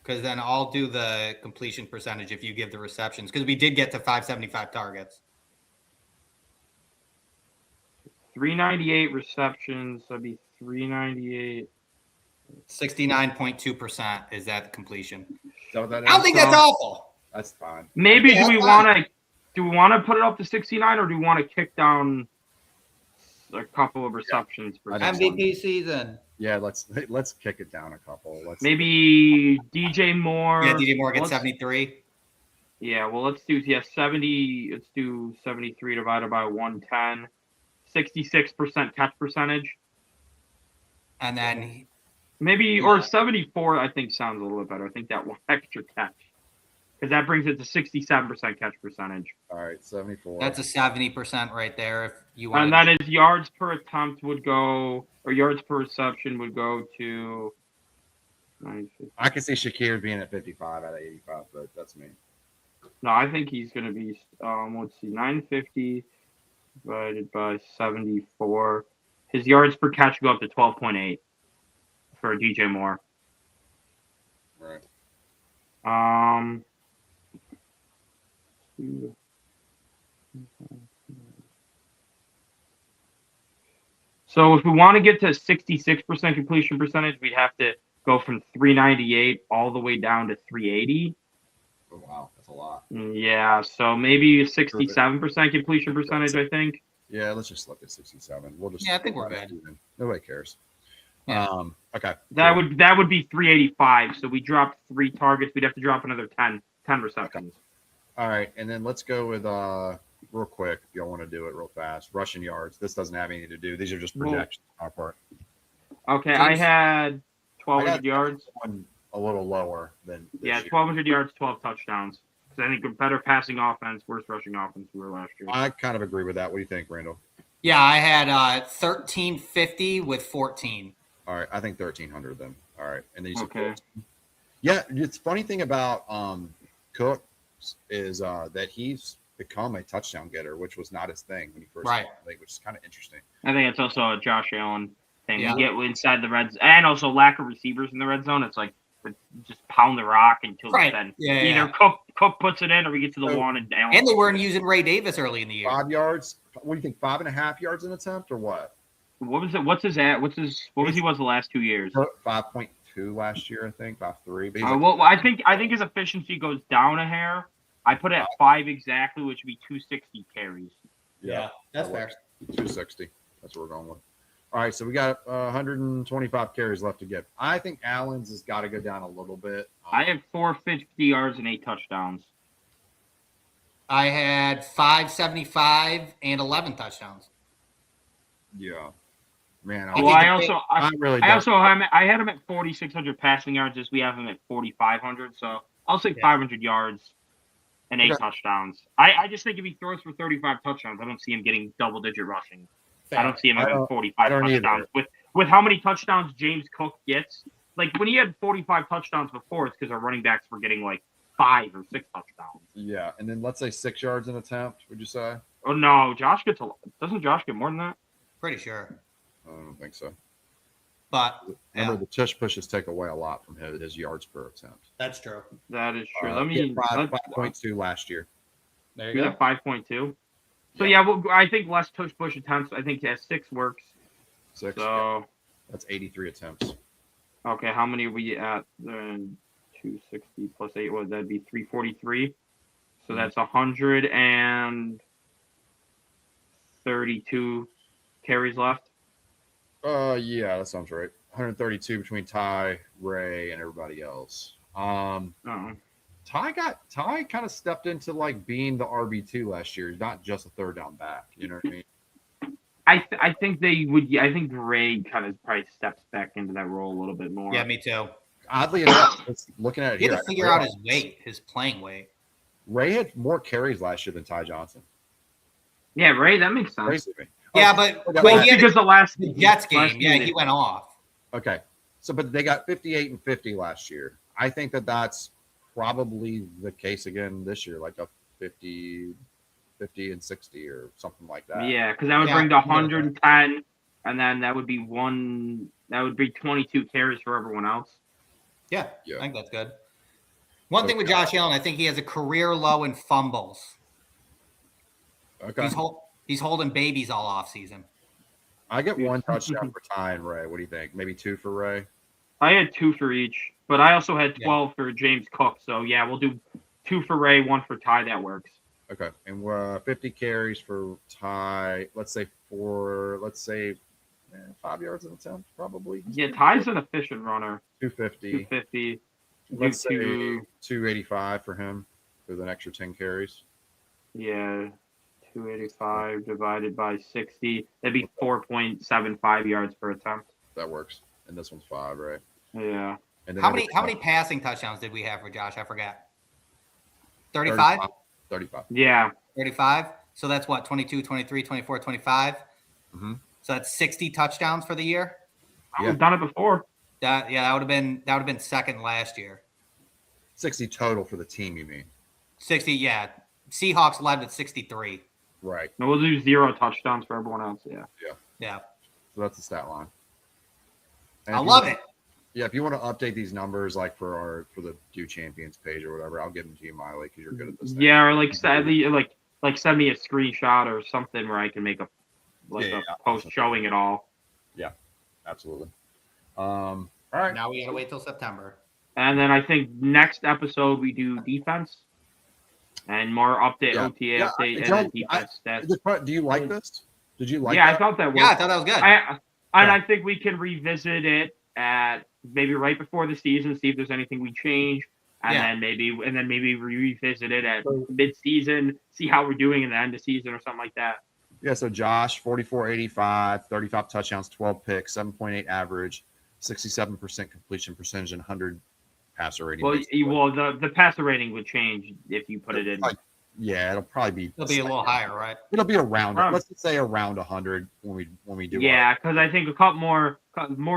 Because then I'll do the completion percentage if you give the receptions. Because we did get to 575 targets. 398 receptions. That'd be 398. 69.2% is that completion. So that I don't think that's awful. That's fine. Maybe do we want to put it up to 69 or do we want to kick down a couple of receptions per MVP season? Yeah, let's kick it down a couple. Maybe DJ Moore. Yeah, DJ Moore gets 73. Yeah, well, let's do 70. Let's do 73 divided by 110. 66% catch percentage. And then maybe, or 74, I think sounds a little bit better. I think that one extra catch. Because that brings it to 67% catch percentage. All right, 74. That's a 70% right there. If you want, and that is yards per attempt would go, or yards per reception would go to. I can see Shakir being at 55 out of 85, but that's me. No, I think he's going to be. Let's see, 950 divided by 74. His yards per catch go up to 12.8 for DJ Moore. Right. So if we want to get to 66% completion percentage, we'd have to go from 398 all the way down to 380. Oh, wow, that's a lot. Yeah, so maybe 67% completion percentage, I think. Yeah, let's just look at 67. We'll just. Yeah, I think we're good. Nobody cares. Yeah. Okay. That would be 385. So we dropped 3 targets. We'd have to drop another 10 receptions. Okay. All right, and then let's go with real quick. If y'all want to do it real fast, rushing yards. This doesn't have anything to do. These are just projections on our part. Okay, I had 1,200 yards. One a little lower than. Yeah, 1,200 yards, 12 touchdowns. Because I think a better passing offense, worse rushing offense we were last year. I kind of agree with that. What do you think, Randall? Yeah, I had 1,350 with 14. All right, I think 1,300 then. All right, and then you said Okay. 14. Yeah, it's funny thing about Cook is that he's become a touchdown getter, which was not his thing when he first came in the league, which is kind of interesting. I think it's also a Josh Allen thing. Yeah. We get inside the red zone, and also lack of receivers in the red zone. It's like just pound the rock until then. Yeah, either Cook puts it in, or we get to the one and Allen. And they weren't using Ray Davis early in the year. 5 yards. What do you think? 5.5 yards an attempt, or what? What was it? What was he the last 2 years? 5.2 last year, I think. 5.3. Well, I think his efficiency goes down a hair. I put it at 5 exactly, which would be 260 carries. Yeah, that's fair. 260. That's what we're going with. All right, so we got 125 carries left to get. I think Allen's has got to go down a little bit. I have 450 yards and 8 touchdowns. I had 575 and 11 touchdowns. Yeah, man. I had him at 4,600 passing yards. As we have him at 4,500. So I'll say 500 yards and 8 touchdowns. I just think if he throws for 35 touchdowns, I don't see him getting double-digit rushing. Fair. I don't see him having 45 touchdowns. With how many touchdowns James Cook gets, like when he had 45 touchdowns before, it's because our running backs were getting like 5 or 6 touchdowns. Yeah, and then let's say 6 yards an attempt. Would you say? Oh no, doesn't Josh get more than that? Pretty sure. I don't think so. But remember, the tush pushes take away a lot from his yards per attempt. That's true. That is true. 5.2 last year. There you go. 5.2. So yeah, well, I think less tush push attempts. I think 6 works. 6. So that's 83 attempts. Okay, how many are we at? 260 plus 8. What would that be? 343. So that's 132 carries left. Yeah, that sounds right. 132 between Ty, Ray, and everybody else. Ty kind of stepped into like being the RB2 last year. He's not just a third down back. You know what I mean? I think they would. I think Ray kind of probably steps back into that role a little bit more. Yeah, me too. Oddly enough, looking at it he here, had to figure out his weight, his playing weight. Ray had more carries last year than Ty Johnson. Yeah, Ray, that makes sense. Crazy to me. Yeah, but he had because the Jets game, he went off. Okay, so but they got 58 and 50 last year. I think that that's probably the case again this year, like a 50 and 60 or something like that. Yeah, because that would bring to 110, and then that would be 22 carries for everyone else. Yeah, I think that's good. One thing with Josh Allen, I think he has a career low in fumbles. Okay. He's holding babies all off season. I get 1 touchdown for Ty and Ray. What do you think? Maybe 2 for Ray? I had 2 for each, but I also had 12 for James Cook. So, yeah, we'll do 2 for Ray, 1 for Ty. That works. Okay. And 50 carries for Ty. Let's say 5 yards an attempt, probably. Yeah, Ty's an efficient runner. 250. 250. Let's say 285 for him with an extra 10 carries. Yeah, 285 divided by 60. That'd be 4.75 yards per attempt. That works. And this one's 5, right? Yeah. And How many passing touchdowns did we have for Josh? I forgot. 35? 35. Yeah. 35. So that's what, 22, 23, 24, 25? Mm-hmm. So that's 60 touchdowns for the year? We've done it before. That would have been second last year. 60 total for the team, you mean? 60, yeah. Seahawks led with 63. Right. No, we'll do 0 touchdowns for everyone else. Yeah. Yeah. So that's the stat line. I love it. Yeah, if you want to update these numbers, like for the Do Champions page or whatever, I'll give them to you, Miley, because you're good at this. Yeah, or send me a screenshot or something where I can make a post showing it all. Yeah, absolutely. All right. Now we gotta wait till September. And then I think next episode we do defense and more update OTA update and then defense stats. Do you like this? Did you like? Yeah, that? I thought that was. Yeah, I thought that was good. I think we can revisit it at maybe right before the season, see if there's anything we change, and then maybe revisit it at mid-season, see how we're doing in the end of season or something like that. Yeah. So Josh, 44-85, 35 touchdowns, 12 picks, 7.8 average, 67% completion percentage, and 100 passer rating. Well, the passer rating would change if you put it in. Yeah, it'll probably be. It'll be a little higher, right? It'll be around. Let's just say around 100 when we do. Yeah, because I think a couple more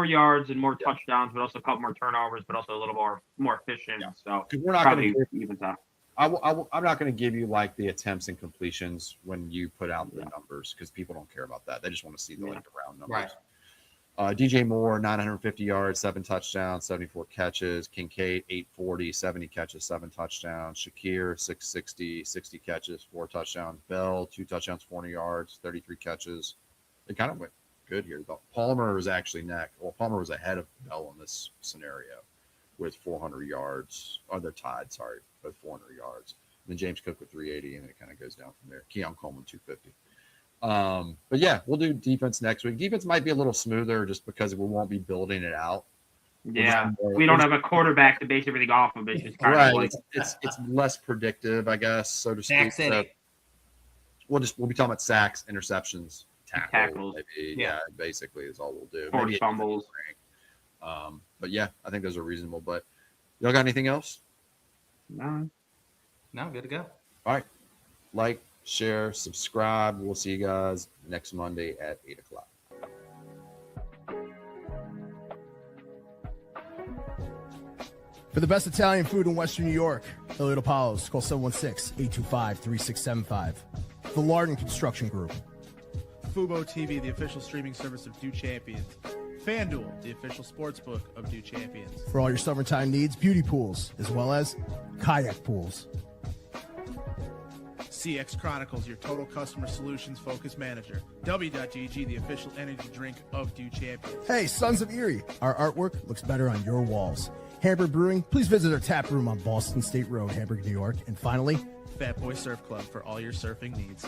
yards and more touchdowns, but also a couple more turnovers, but also a little more efficient. Yeah. So we're not going to even that. I'm not going to give you like the attempts and completions when you put out the numbers because people don't care about that. They just want to see the like round numbers. Right. DJ Moore, 950 yards, 7 touchdowns, 74 catches. Kincaid, 840, 70 catches, 7 touchdowns. Shakir, 660, 60 catches, 4 touchdowns. Bell, 2 touchdowns, 40 yards, 33 catches. It kind of went good here. Palmer was actually next. Well, Palmer was ahead of Bell in this scenario with 400 yards. Or they're tied, sorry, with 400 yards. And then James Cook with 380, and then it kind of goes down from there. Keon Coleman, 250. But yeah, we'll do defense next week. Defense might be a little smoother just because we won't be building it out. Yeah, we don't have a quarterback to base everything off of. It's just kind of like it's less predictive, I guess, so to speak. We'll be talking about sacks, interceptions, tackles. Maybe. Yeah, basically is all we'll do. Maybe fumbles. But yeah, I think those are reasonable. But y'all got anything else? No, good to go. All right, like, share, subscribe. We'll see you guys next Monday at 8:00. For the best Italian food in Western New York, Elliot Apollos, call 716-825-3675. The Lardon Construction Group. Fubo TV, the official streaming service of Do Champions. FanDuel, the official sportsbook of Do Champions. For all your summertime needs, beauty pools, as well as kayak pools. CX Chronicles, your total customer solutions focused manager. W.GG, the official energy drink of Do Champions. Hey, Sons of Erie, our artwork looks better on your walls. Hamburg Brewing, please visit our tap room on Boston State Road, Hamburg, New York. And finally, Fat Boy Surf Club for all your surfing needs.